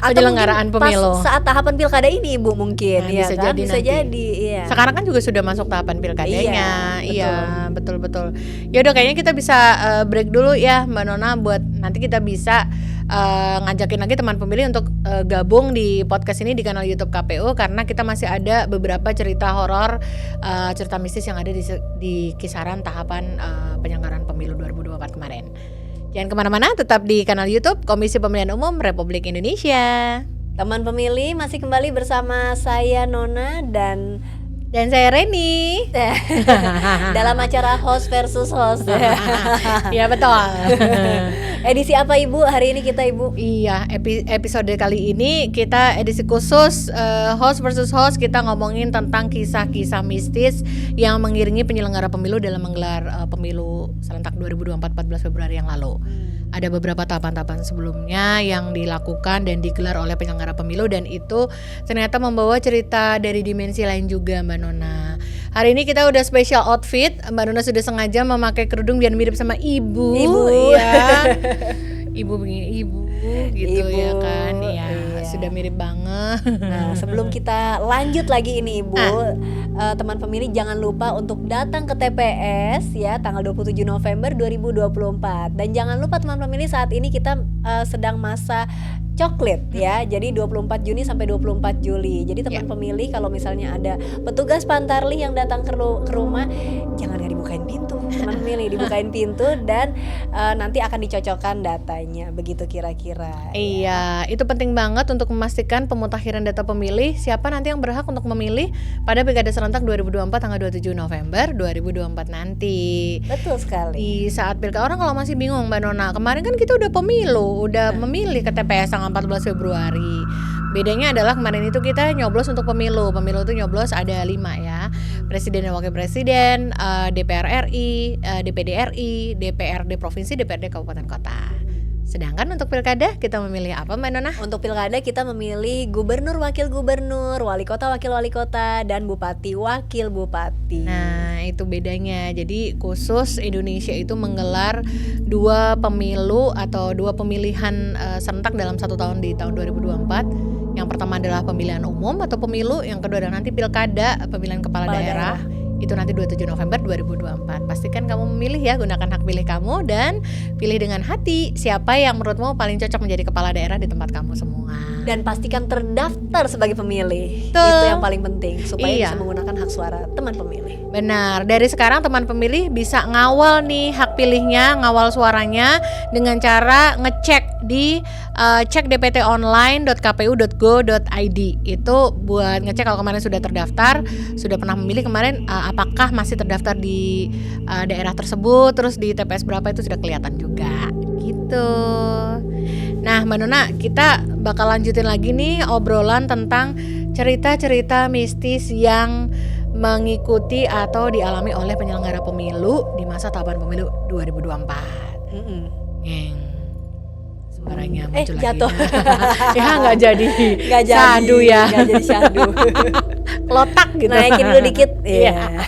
penyelenggaraan pemilu? Pas saat tahapan pilkada ini Ibu mungkin. Nah, bisa kan? jadi bisa nanti. Jadi, iya. Sekarang kan juga sudah masuk tahapan pilkadanya. Iya, betul. Ya udah kayaknya kita bisa break dulu ya Mbak Nona buat nanti kita bisa ngajakin lagi teman pemilih untuk gabung di podcast ini di kanal YouTube KPU, karena kita masih ada beberapa cerita horor, cerita mistis yang ada di kisaran tahapan penyelenggaraan pemilu 2024 kemarin. Jangan kemana-mana, tetap di kanal YouTube Komisi Pemilihan Umum Republik Indonesia. Teman pemilih masih kembali bersama saya Nona dan saya Reni dalam acara host versus host. Ya betul. Edisi apa Ibu hari ini kita Ibu? Iya, episode kali ini kita edisi khusus host versus host. Kita ngomongin tentang kisah-kisah mistis yang mengiringi penyelenggara pemilu dalam menggelar pemilu serentak 2024 14 Februari yang lalu. Ada beberapa tahapan-tahapan sebelumnya yang dilakukan dan digelar oleh penyelenggara pemilu, dan itu ternyata membawa cerita dari dimensi lain juga Mbak Nona. Hari ini kita udah special outfit. Mbak Nona sudah sengaja memakai kerudung biar mirip sama ibu. Ya. Ibu gitu ibu, ya kan ya, iya. Sudah mirip banget. Nah sebelum kita lanjut lagi ini Ibu, teman pemilih jangan lupa untuk datang ke TPS ya tanggal 27 November 2024. Dan jangan lupa teman pemilih, saat ini kita sedang masa coklat ya. Jadi 24 Juni sampai 24 Juli. Jadi teman pemilih kalau misalnya ada petugas Pantarlih yang datang ke rumah, jangan gak dibukain pintu. Teman pemilih dibukain pintu dan nanti akan dicocokkan datanya. Begitu kira-kira. Iya, itu penting banget untuk memastikan pemutakhiran data pemilih, siapa nanti yang berhak untuk memilih pada Pilkada serentak 2024 tanggal 27 November 2024 nanti. Betul sekali. Di saat pilkada, orang kalau masih bingung Mbak Nona, kemarin kan kita udah pemilu, udah memilih ke TPS tanggal 14 Februari. Bedanya adalah kemarin itu kita nyoblos untuk pemilu. Pemilu itu nyoblos ada 5 ya. Presiden dan wakil presiden, DPR RI, DPD RI, DPRD provinsi, DPRD kabupaten kota. Sedangkan untuk pilkada kita memilih apa Mbak Nona? Untuk pilkada kita memilih gubernur, wakil gubernur, wali kota, wakil wali kota, dan bupati, wakil bupati. Nah itu bedanya. Jadi khusus Indonesia itu menggelar 2 pemilu atau 2 pemilihan serentak dalam 1 tahun di tahun 2024. Yang pertama adalah pemilihan umum atau pemilu, yang kedua adalah nanti pilkada, pemilihan kepala daerah. Itu nanti 27 November 2024. Pastikan kamu memilih ya, gunakan hak pilih kamu dan pilih dengan hati siapa yang menurutmu paling cocok menjadi kepala daerah di tempat kamu semua. Dan pastikan terdaftar sebagai pemilih. Tuh. Itu yang paling penting supaya bisa Iya. menggunakan hak suara teman pemilih. Benar, dari sekarang teman pemilih bisa ngawal nih hak pilihnya, ngawal suaranya dengan cara ngecek di cek dptonline.kpu.go.id. Itu buat ngecek kalau kemarin sudah terdaftar, sudah pernah memilih kemarin, apakah masih terdaftar di daerah tersebut, terus di TPS berapa itu sudah kelihatan juga gitu. Nah Mbak Nona, kita bakal lanjutin lagi nih obrolan tentang cerita-cerita mistis yang mengikuti atau dialami oleh penyelenggara pemilu di masa tahapan pemilu 2024. Ngeng. Suaranya muncul lagi. Jatuh. Ya nggak jadi. Nggak jadi. Syahdu ya. Nggak jadi syahdu. Lotak gitu. Naikin dulu dikit. Iya.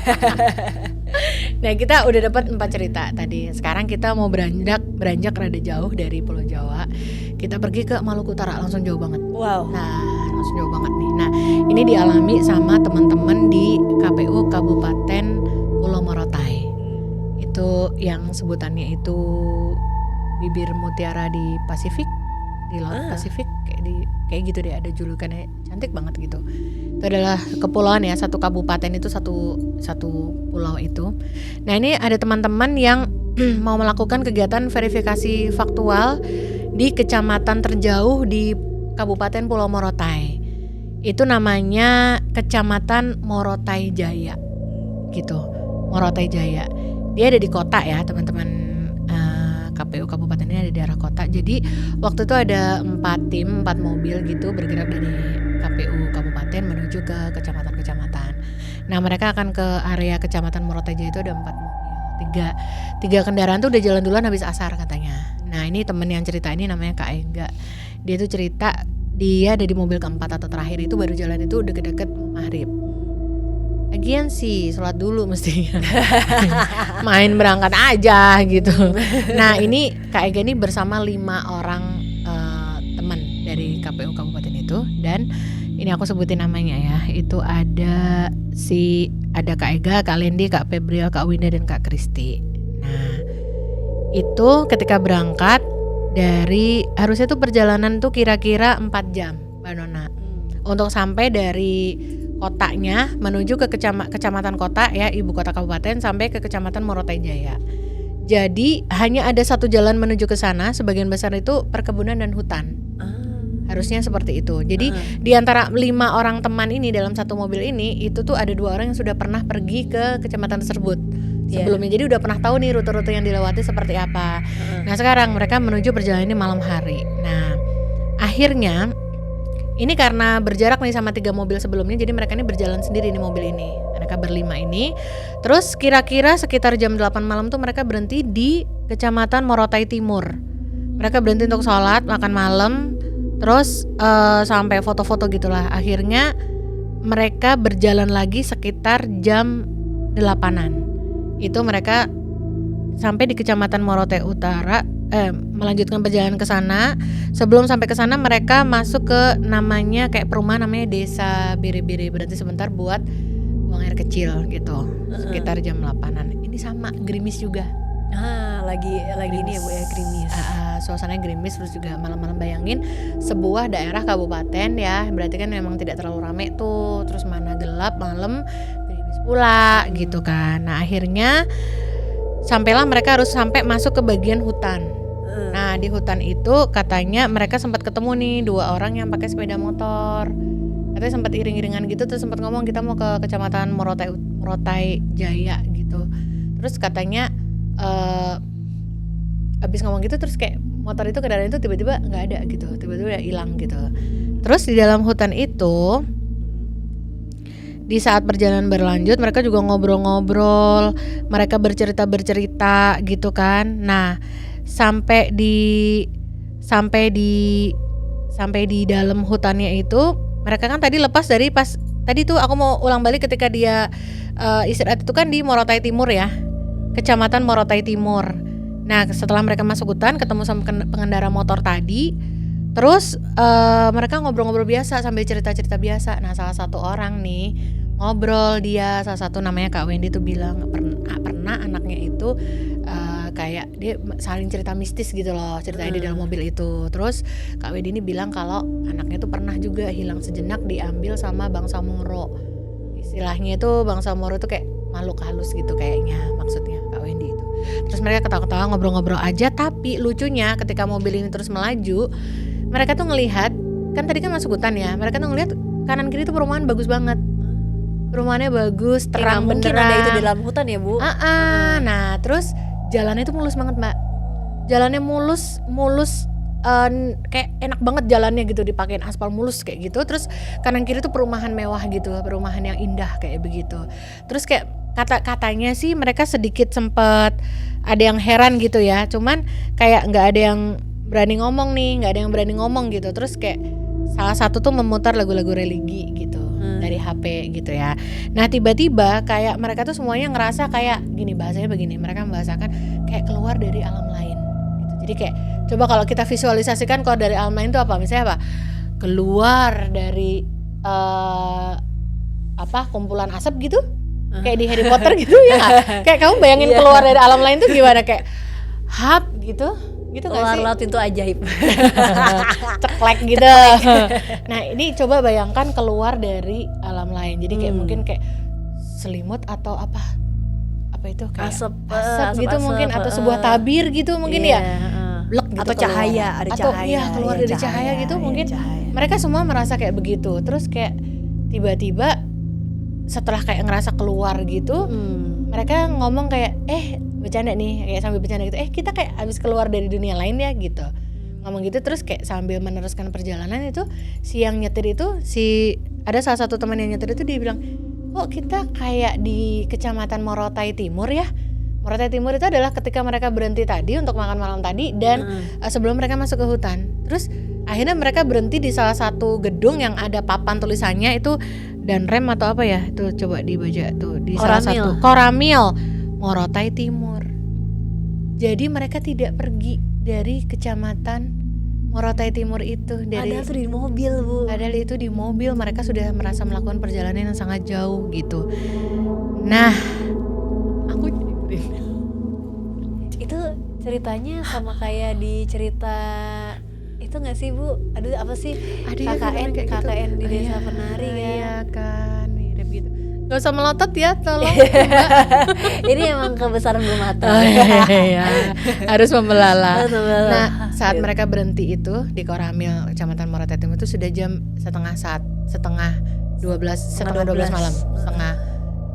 Nah kita udah dapat 4 cerita tadi. Sekarang kita mau beranjak rada jauh dari Pulau Jawa. Kita pergi ke Maluku Utara, langsung jauh banget. Wow. Nah langsung jauh banget nih. Nah ini dialami sama teman-teman di KPU Kabupaten Pulau Morotai. Itu yang sebutannya itu bibir mutiara di Pasifik, di Laut Pasifik, kayak gitu deh, ada julukannya, cantik banget gitu. Itu adalah kepulauan ya, satu kabupaten itu satu pulau itu. Nah ini ada teman-teman yang mau melakukan kegiatan verifikasi faktual di kecamatan terjauh di Kabupaten Pulau Morotai. Itu namanya Kecamatan Morotai Jaya gitu, Morotai Jaya. Dia ada di kota ya teman-teman. KPU kabupaten ini ada di daerah kota. Jadi waktu itu ada 4 mobil gitu bergerak dari KPU kabupaten menuju ke kecamatan-kecamatan. Nah mereka akan ke area kecamatan Morotai Jaya itu ada 4 mobil. Tiga kendaraan tuh udah jalan duluan habis asar katanya. Nah ini temen yang cerita ini namanya Kak Ega. Dia tuh cerita dia ada di mobil keempat atau terakhir itu baru jalan itu deket-deket maghrib. Lagian sih sholat dulu mestinya. Main berangkat aja gitu. Nah ini Kak Ega ini bersama 5 orang teman dari KPU kabupaten itu. Dan ini aku sebutin namanya ya. Itu ada Kak Ega, Kak Lendi, Kak Febriel, Kak Winda, dan Kak Kristi. Nah itu ketika berangkat harusnya tuh perjalanan tuh kira-kira 4 jam Mbak Nona. Untuk sampai dari kotanya menuju ke kecamatan kota ya, ibu kota kabupaten, sampai ke kecamatan Morotai Jaya. Jadi hanya ada satu jalan menuju ke sana, sebagian besar itu perkebunan dan hutan. Harusnya seperti itu. Jadi di antara 5 orang teman ini dalam satu mobil ini, itu tuh ada 2 orang yang sudah pernah pergi ke kecamatan tersebut sebelumnya. Jadi udah pernah tahu nih rute-rute yang dilewati seperti apa. Nah sekarang mereka menuju perjalanan ini malam hari. Nah akhirnya ini karena berjarak nih sama 3 mobil sebelumnya, jadi mereka ini berjalan sendiri nih mobil ini. Mereka berlima ini. Terus kira-kira sekitar jam 8 malam tuh mereka berhenti di kecamatan Morotai Timur. Mereka berhenti untuk sholat, makan malam, terus sampai foto-foto gitulah. Akhirnya mereka berjalan lagi sekitar jam 8-an. Itu mereka sampai di kecamatan Morotai Utara, melanjutkan perjalanan ke sana. Sebelum sampai ke sana mereka masuk ke namanya kayak perumahan namanya Desa Bere-Bere, berarti sebentar buat buang air kecil gitu. Sekitar jam 8-an. Ini sama gerimis juga. Lagi ini ya Bu ya, gerimis. Suasananya gerimis, terus juga malam-malam bayangin sebuah daerah kabupaten ya, berarti kan memang tidak terlalu rame tuh. Terus mana gelap malam, gerimis pula gitu kan. Nah akhirnya sampailah mereka harus sampai masuk ke bagian hutan. Nah di hutan itu katanya mereka sempat ketemu nih 2 orang yang pakai sepeda motor. Katanya sempat iring-iringan gitu, terus sempat ngomong kita mau ke kecamatan Morotai Jaya gitu. Terus katanya abis ngomong gitu terus kayak motor itu, kendaraan itu tiba-tiba nggak ada gitu, tiba-tiba hilang gitu. Terus di dalam hutan itu di saat perjalanan berlanjut mereka juga ngobrol-ngobrol, mereka bercerita gitu kan. Nah, sampai di dalam hutannya itu mereka kan tadi lepas dari tadi tuh aku mau ulang balik ketika dia istirahat itu kan di Morotai Timur ya. Kecamatan Morotai Timur. Nah, setelah mereka masuk hutan ketemu sama pengendara motor tadi, terus mereka ngobrol-ngobrol biasa sambil cerita-cerita biasa. Nah, salah satu orang nih ngobrol, dia salah satu namanya Kak Wendy tuh bilang pernah anaknya itu kayak dia saling cerita mistis gitu loh, ceritanya di dalam mobil itu. Terus Kak Wendy ini bilang kalau anaknya tuh pernah juga hilang sejenak diambil sama bangsa Moro. Istilahnya itu bangsa Moro tuh kayak makhluk halus gitu kayaknya maksudnya Kak Wendy itu. Terus mereka ketawa-ketawa ngobrol-ngobrol aja, tapi lucunya ketika mobil ini terus melaju, mereka tuh ngelihat, kan tadi kan masuk hutan ya, mereka tuh ngelihat kanan kiri tuh perumahan bagus banget. Perumahannya bagus, terang mungkin benderang. ada itu di dalam hutan ya Bu. Nah terus jalannya tuh mulus banget Mbak. Jalannya mulus kayak enak banget jalannya gitu, dipakein aspal mulus kayak gitu. Terus kanan kiri tuh perumahan mewah gitu, perumahan yang indah kayak begitu. Terus kayak katanya sih mereka sedikit sempet ada yang heran gitu ya, cuman kayak nggak ada yang berani ngomong gitu. Terus kayak salah satu tuh memutar lagu-lagu religi gitu dari HP gitu ya. Nah tiba-tiba kayak mereka tuh semuanya ngerasa kayak gini, bahasanya begini, mereka membahasakan kayak keluar dari alam lain gitu. Jadi kayak coba kalau kita visualisasikan keluar dari alam lain itu apa, misalnya apa, keluar dari kumpulan asap gitu, kayak di Harry Potter gitu ya. Kayak kamu bayangin keluar dari alam lain tuh gimana, kayak hap gitu keluar laut itu ajaib. Ceklek gitu. Nah ini coba bayangkan keluar dari alam lain. Jadi kayak mungkin kayak selimut atau apa itu kayak asap gitu mungkin, atau sebuah tabir gitu mungkin ya. Blek gitu, atau cahaya, ada atau cahaya. Keluar dari cahaya gitu mungkin. Mereka semua merasa kayak begitu. Terus kayak tiba-tiba setelah kayak ngerasa keluar gitu, mereka ngomong kayak bercanda nih, kayak sambil bercanda gitu, kita kayak habis keluar dari dunia lain ya gitu, ngomong gitu. Terus kayak sambil meneruskan perjalanan itu, si yang nyetir itu, ada salah satu teman yang nyetir itu, dia bilang, kok kita kayak di kecamatan Morotai Timur ya. Morotai Timur itu adalah ketika mereka berhenti tadi untuk makan malam tadi, dan sebelum mereka masuk ke hutan. Terus akhirnya mereka berhenti di salah satu gedung yang ada papan tulisannya itu dan rem atau apa ya, itu coba dibaca tuh di salah satu Koramil Morotai Timur. Jadi mereka tidak pergi dari kecamatan Morotai Timur itu, padahal itu di mobil Bu. Padahal itu di mobil, mereka sudah merasa melakukan perjalanan yang sangat jauh gitu. Nah, aku jadi itu Ceritanya sama kayak di cerita itu nggak sih Bu? Aduh apa sih? KKN di Desa Penari kan? Iya kan, mirip gitu. Gak usah melotot ya, tolong. Ini emang kebesaran belum matang. Iya, harus membelalak. Betul. Nah, saat mereka berhenti itu di Koramil, Kecamatan Moratai Timur itu sudah jam setengah 12 malam,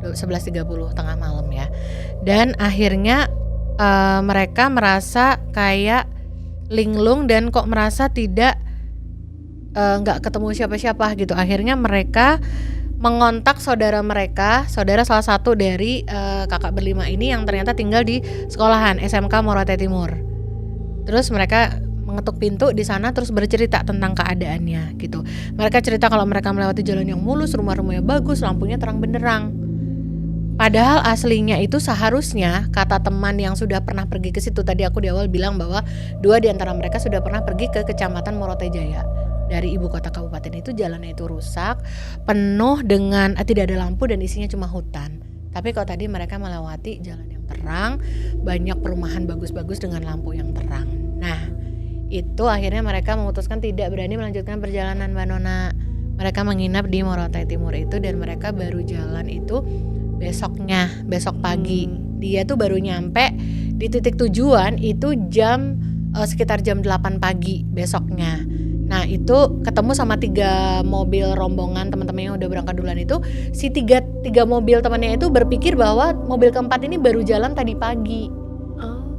11.30 tengah malam ya. Dan akhirnya mereka merasa kayak linglung dan kok merasa tidak nggak ketemu siapa-siapa gitu. Akhirnya mereka mengontak saudara salah satu dari kakak berlima ini yang ternyata tinggal di sekolahan SMK Moratai Timur. Terus mereka mengetuk pintu di sana terus bercerita tentang keadaannya gitu. Mereka cerita kalau mereka melewati jalan yang mulus, rumah-rumahnya bagus, lampunya terang benderang. Padahal aslinya itu seharusnya kata teman yang sudah pernah pergi ke situ, tadi aku di awal bilang bahwa 2 di antara mereka sudah pernah pergi ke Kecamatan Moratai Jaya. Dari ibu kota kabupaten itu jalannya itu rusak, penuh dengan tidak ada lampu dan isinya cuma hutan. Tapi kalau tadi mereka melewati jalan yang terang, banyak perumahan bagus-bagus dengan lampu yang terang. Nah, itu akhirnya mereka memutuskan tidak berani melanjutkan perjalanan Mbak Nona. Mereka menginap di Moratai Timur itu dan mereka baru jalan itu besok pagi. Dia tuh baru nyampe di titik tujuan itu sekitar jam 8 pagi besoknya. Nah itu ketemu sama 3 mobil rombongan teman-teman yang udah berangkat duluan itu. Si tiga mobil temannya itu berpikir bahwa mobil keempat ini baru jalan tadi pagi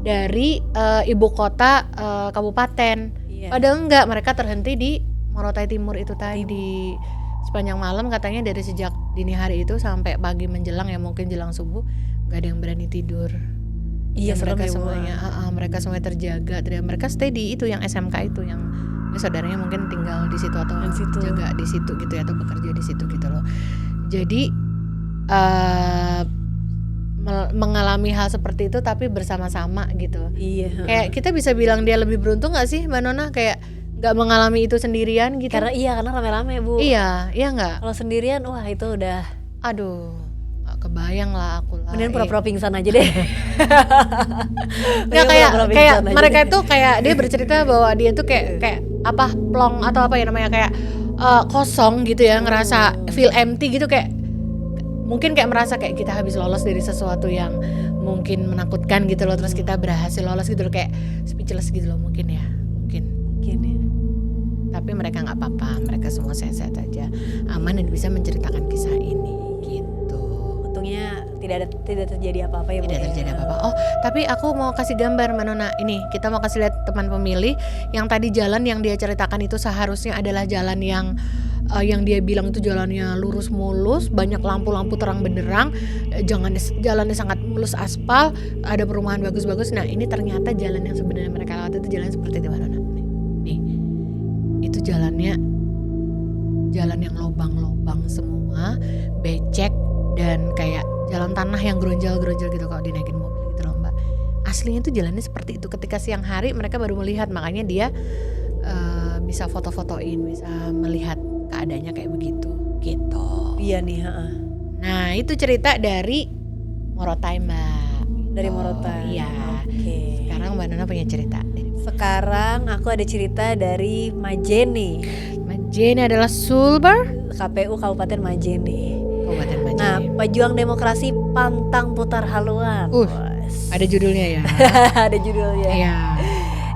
dari ibu kota kabupaten. Padahal enggak, mereka terhenti di Moratai Timur itu tadi. Sepanjang malam katanya dari sejak dini hari itu sampai pagi menjelang ya mungkin jelang subuh nggak ada yang berani tidur. Iya, mereka semuanya mereka semuanya terjaga. Mereka stay di itu yang SMK itu yang saudaranya mungkin tinggal di situ atau jaga di situ gitu ya, atau bekerja di situ gitu loh. Jadi mengalami hal seperti itu tapi bersama-sama gitu. Iya. Kayak kita bisa bilang dia lebih beruntung nggak sih Mbak Nona, kayak nggak mengalami itu sendirian gitu. Karena rame-rame Bu. Iya nggak. Kalau sendirian wah itu udah. Aduh, nggak kebayang lah aku lah. Mending pura-pura pingsan aja deh. Nggak kayak mereka itu kayak dia bercerita bahwa dia tuh kayak apa plong atau apa ya namanya kayak kosong gitu ya, ngerasa feel empty gitu, kayak mungkin kayak merasa kayak kita habis lolos dari sesuatu yang mungkin menakutkan gitu loh, terus kita berhasil lolos gitu loh, kayak speechless gitu loh mungkin ya. Tapi mereka nggak apa-apa, mereka semua sehat-sehat aja, aman dan bisa menceritakan kisah ini gitu. Untungnya tidak terjadi apa-apa ya. Tidak terjadi apa-apa. Oh, tapi aku mau kasih gambar Mbak Nona. Ini kita mau kasih lihat teman pemilih yang tadi jalan yang dia ceritakan itu seharusnya adalah jalan yang dia bilang itu jalannya lurus mulus, banyak lampu-lampu terang benderang, jalannya sangat mulus aspal, ada perumahan bagus-bagus. Nah ini ternyata jalan yang sebenarnya mereka lewati itu jalan seperti itu Mbak Nona. Nih, itu jalan yang lobang-lobang semua, becek dan kayak jalan tanah yang geronjal-geronjal gitu kalau dinaikin mobil gitu loh Mbak. Aslinya tuh jalannya seperti itu. Ketika siang hari mereka baru melihat, makanya dia bisa foto-fotoin, bisa melihat keadaannya kayak begitu gitu. Iya nih. Nah itu cerita dari Moratai Mbak. Dari Moratai. Iya. Oke. Sekarang Mbak Nona punya cerita. Sekarang aku ada cerita dari Majene. Majene adalah Sulbar, KPU Kabupaten Majene. Kabupaten Majene. Nah, pejuang demokrasi pantang putar haluan. Ada judulnya ya. Ada judulnya. Iya.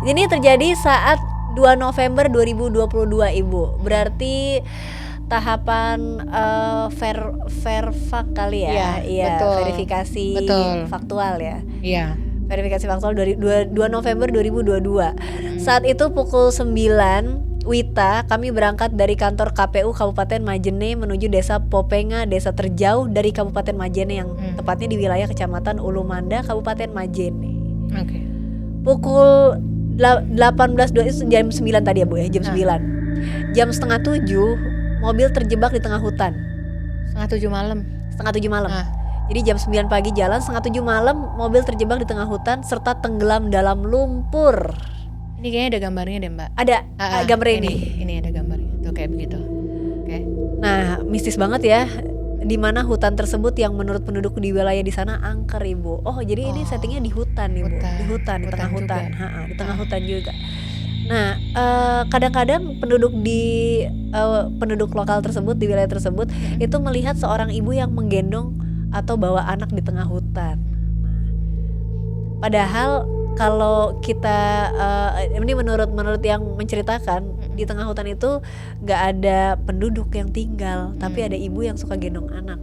Ini terjadi saat 2 November 2022 Ibu. Berarti tahapan verfak kali ya. Iya, betul. Verifikasi faktual ya. Iya. Verifikasi faktual dari 2 November 2022. Saat itu pukul 9 Wita, kami berangkat dari kantor KPU Kabupaten Majene menuju desa Popenga, desa terjauh dari Kabupaten Majene yang tepatnya di wilayah Kecamatan Ulumanda, Kabupaten Majene. Oke. Pukul 18.02 itu jam 9 tadi ya Bu ya, jam 9. Jam setengah 7 mobil terjebak di tengah hutan. Setengah 7 malam. Jadi jam 9 pagi jalan, setengah 7 malam mobil terjebak di tengah hutan serta tenggelam dalam lumpur. Ini kayaknya ada gambarnya deh Mbak. Ada gambar ini. Ini ada gambarnya tuh kayak begitu. Oke. Nah mistis banget ya. di mana hutan tersebut yang menurut penduduk di wilayah di sana angker, Ibu. Oh, jadi ini settingnya di hutan, Ibu. Di tengah hutan. Di tengah hutan juga. Nah, kadang-kadang penduduk lokal tersebut di wilayah tersebut itu melihat seorang ibu yang menggendong atau bawa anak di tengah hutan. Padahal kalau kita ini menurut yang menceritakan, di tengah hutan itu nggak ada penduduk yang tinggal, tapi ada ibu yang suka gendong anak.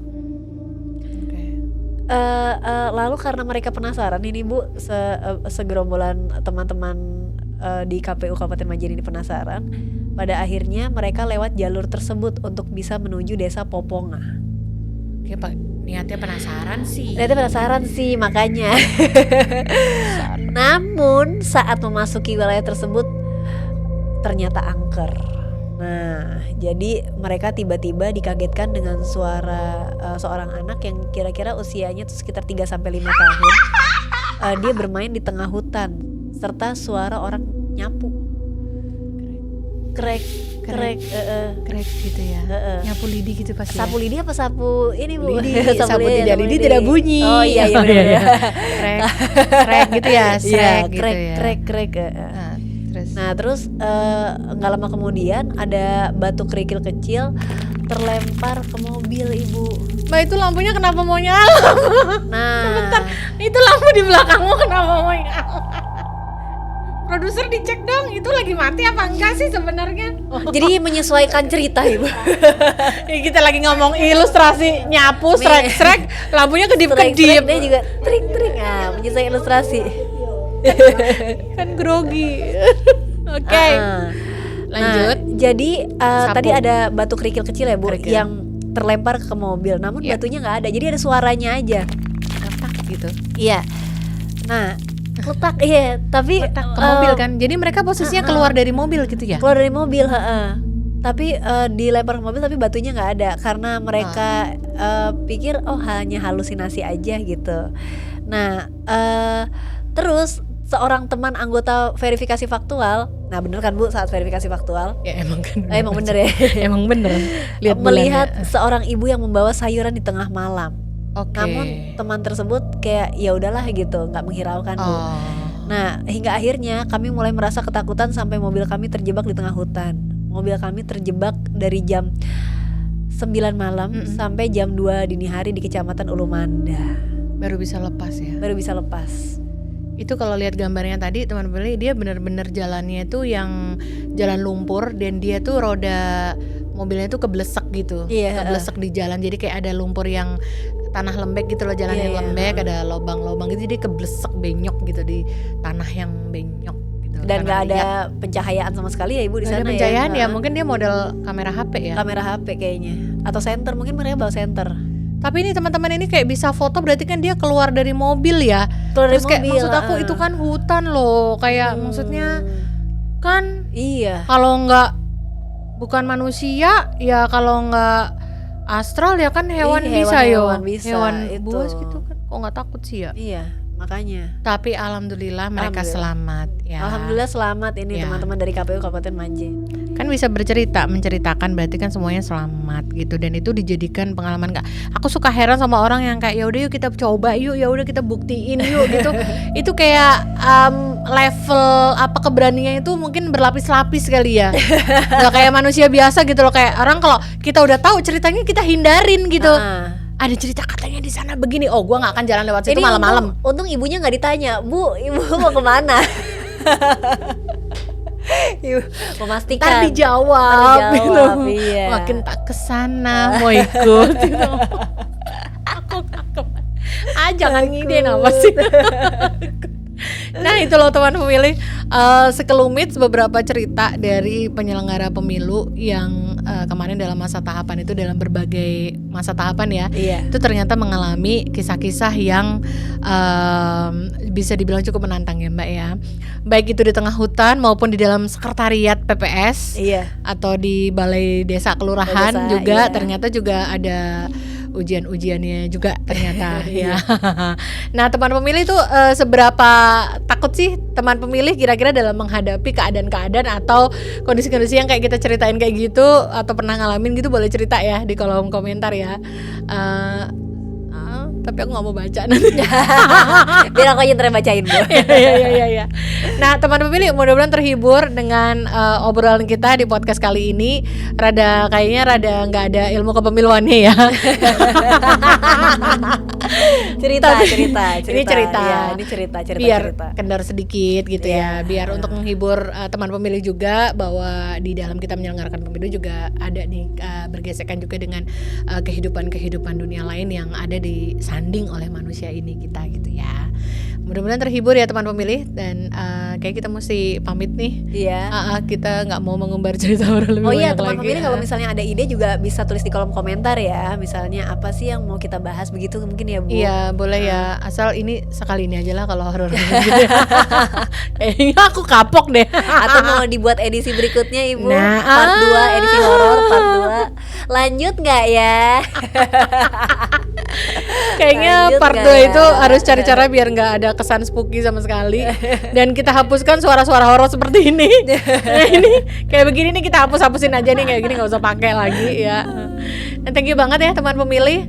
Lalu karena mereka penasaran ini, Bu, segerombolan teman-teman di KPU Kabupaten Majene ini penasaran, pada akhirnya mereka lewat jalur tersebut untuk bisa menuju desa Poponga. Ya, niatnya penasaran sih. Makanya. Namun saat memasuki wilayah tersebut ternyata angker. Nah, jadi mereka tiba-tiba dikagetkan dengan suara seorang anak yang kira-kira usianya tuh sekitar 3-5 tahun. Dia bermain di tengah hutan serta suara orang nyapu. Krek gitu ya. Nyapu lidi gitu pasti. Sapu lidi apa sapu ini, Bu? Sapu lidi tidak bunyi. Oh iya benar. Krek gitu ya. Krek. Terus nggak lama kemudian ada batu kerikil kecil terlempar ke mobil, Ibu. Mbak, itu lampunya kenapa mau nyala? Nah, sebentar, itu lampu di belakangmu kenapa mau nyala? Produser dicek dong, itu lagi mati apa enggak sih sebenarnya? Jadi menyesuaikan cerita, Ibu. Kita lagi ngomong ilustrasi nyapu, srek, lampunya kedip-kedip. Dia juga tring-tring, menyesuaikan ilustrasi. Kan grogi. Oke. Lanjut. Nah, jadi tadi ada batu kerikil kecil ya, Bu, yang terlempar ke mobil. Namun batunya nggak ada, jadi ada suaranya aja. Letak gitu. Iya. Nah, letak tapi letak ke mobil kan. Jadi mereka posisinya keluar dari mobil gitu ya. Keluar dari mobil, tapi dilempar ke mobil tapi batunya nggak ada karena mereka pikir hanya halusinasi aja gitu. Nah, terus seorang teman anggota verifikasi faktual, nah bener kan, Bu, saat verifikasi faktual? Ya emang kan. Emang bener ya. Emang bener. Lihat melihat seorang ibu yang membawa sayuran di tengah malam. Okay. Namun teman tersebut kayak ya udahlah gitu, nggak menghiraukan, Bu. Nah, hingga akhirnya kami mulai merasa ketakutan sampai mobil kami terjebak di tengah hutan. Mobil kami terjebak dari jam 9 malam sampai jam 2 dini hari di Kecamatan Ulumanda. Baru bisa lepas ya. Baru bisa lepas. Itu kalau lihat gambarnya tadi teman beli, dia benar-benar jalannya itu yang jalan lumpur dan dia tuh roda mobilnya tuh keblesek gitu. Keblesek di jalan, jadi kayak ada lumpur yang tanah lembek gitu loh, jalannya lembek, ada lobang-lobang gitu, jadi keblesek benyok gitu di tanah yang benyok gitu. Dan nggak ada pencahayaan sama sekali ya, Ibu, di sana. Ada pencahayaan ya, mungkin dia model kamera HP ya. Kamera HP kayaknya, atau senter, mungkin mereka bawa senter. Tapi ini teman-teman ini kayak bisa foto, berarti kan dia keluar dari mobil ya. Keluar dari terus kayak mobil, maksud aku itu kan hutan loh, kayak maksudnya kan kalau nggak bukan manusia ya, kalau nggak astral ya kan hewan bisa. Hewan buas gitu kan, kok nggak takut sih ya? Iya, makanya. Tapi alhamdulillah mereka selamat ya. Alhamdulillah selamat ini teman-teman dari KPU Kabupaten Majene. Kan bisa menceritakan berarti kan semuanya selamat gitu, dan itu dijadikan pengalaman. Aku suka heran sama orang yang kayak ya udah yuk kita coba yuk, ya udah kita buktiin yuk gitu. Itu kayak level apa keberaniannya itu mungkin berlapis-lapis kali ya. Nggak kayak manusia biasa gitu loh, kayak orang kalau kita udah tahu ceritanya kita hindarin gitu. Ada cerita katanya di sana begini, gua nggak akan jalan lewat situ malam-malam. Untung ibunya nggak ditanya, Bu, ibu mau kemana? Memastikan. Ntar dijawab gitu. Iya. Makin tak kesana mau ikut gitu. Aku jangan ngide apa sih. Nah itu loh teman pemilih, sekelumit beberapa cerita dari penyelenggara pemilu yang kemarin dalam masa tahapan itu, dalam berbagai masa tahapan ya, itu ternyata mengalami kisah-kisah yang bisa dibilang cukup menantang ya Mbak ya. Baik itu di tengah hutan maupun di dalam sekretariat PPS atau di balai desa kelurahan juga ternyata juga ada ujian-ujiannya juga ternyata ya. Nah, teman pemilih tuh seberapa takut sih teman pemilih kira-kira dalam menghadapi keadaan-keadaan atau kondisi-kondisi yang kayak kita ceritain kayak gitu, atau pernah ngalamin gitu, boleh cerita ya di kolom komentar ya. Tapi aku gak mau baca nanti. Biar aku aja ntar bacain, Bu. Iya. Nah, teman pemilih mudah-mudahan terhibur dengan obrolan kita di podcast kali ini. Kayaknya rada nggak ada ilmu kepemiluannya ya. cerita. Ini cerita. Ya, ini cerita. Biar kendor sedikit gitu ya. Biar untuk menghibur teman pemilih juga, bahwa di dalam kita menyelenggarakan pemilu juga ada nih bergesekan juga dengan kehidupan dunia lain yang ada disanding oleh manusia ini kita gitu ya. Mudah-mudahan terhibur ya teman pemilih, dan kayak kita mesti pamit nih. Iya. Kita nggak mau mengumbar cerita lebih banyak lagi. Oh iya, teman pemilih kalau misalnya ada ide juga bisa tulis di kolom komentar ya. Misalnya apa sih yang mau kita bahas begitu mungkin ya, Bu. Iya, boleh ya. Asal ini sekali ini aja lah kalau horor gitu ya. Kayaknya aku kapok deh. Atau mau dibuat edisi berikutnya, Ibu? Nah, part 2 edisi horor part 2. Lanjut nggak ya? Kayaknya Lanjut part 2 itu harus cari cara biar nggak ada kesan spooky sama sekali, dan kita hapuskan suara-suara horor seperti ini. Nah, ini kayak begini nih kita hapusin aja nih, kayak gini nggak usah pakai lagi ya. Dan thank you banget ya teman pemilih.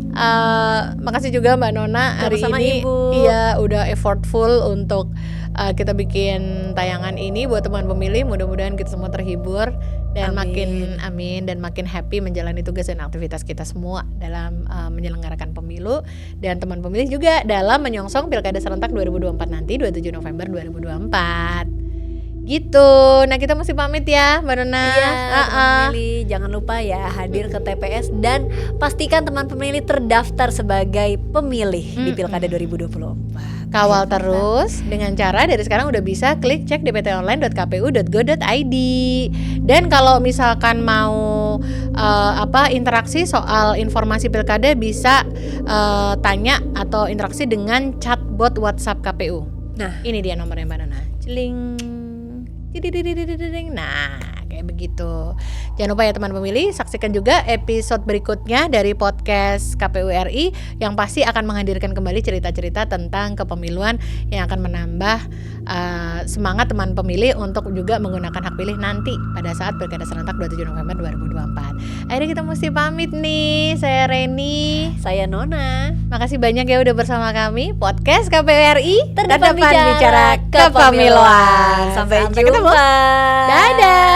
Makasih juga Mbak Nona hari Sama-sama, ini. Ibu. Iya, udah effortful untuk kita bikin tayangan ini buat teman pemilih. Mudah-mudahan kita semua terhibur dan makin happy menjalani tugas dan aktivitas kita semua dalam menyelenggarakan pemilu, dan teman pemilih juga dalam menyongsong Pilkada serentak 2024 nanti 27 November 2024. Gitu. Nah, kita mesti pamit ya Mbak Nona. Iya, teman pemilih jangan lupa ya hadir ke TPS dan pastikan teman pemilih terdaftar sebagai pemilih di Pilkada 2024. Kawal terus dengan cara dari sekarang udah bisa klik cek dptonline.kpu.go.id. Dan kalau misalkan mau interaksi soal informasi pilkada, bisa tanya atau interaksi dengan chatbot WhatsApp KPU. Nah, ini dia nomornya Mbak Nana. Celing. Nah, kayak begitu. Jangan lupa ya teman pemilih, saksikan juga episode berikutnya dari podcast KPU RI yang pasti akan menghadirkan kembali cerita-cerita tentang kepemiluan yang akan menambah semangat teman pemilih untuk juga menggunakan hak pilih nanti pada saat Pilkada serentak 27 November 2024. Akhirnya kita mesti pamit nih. Saya Reni, Saya Nona. makasih banyak ya udah bersama kami podcast KPU RI Terdepan bicara kepemiluan. Sampai ketemu. jumpa. Dadah.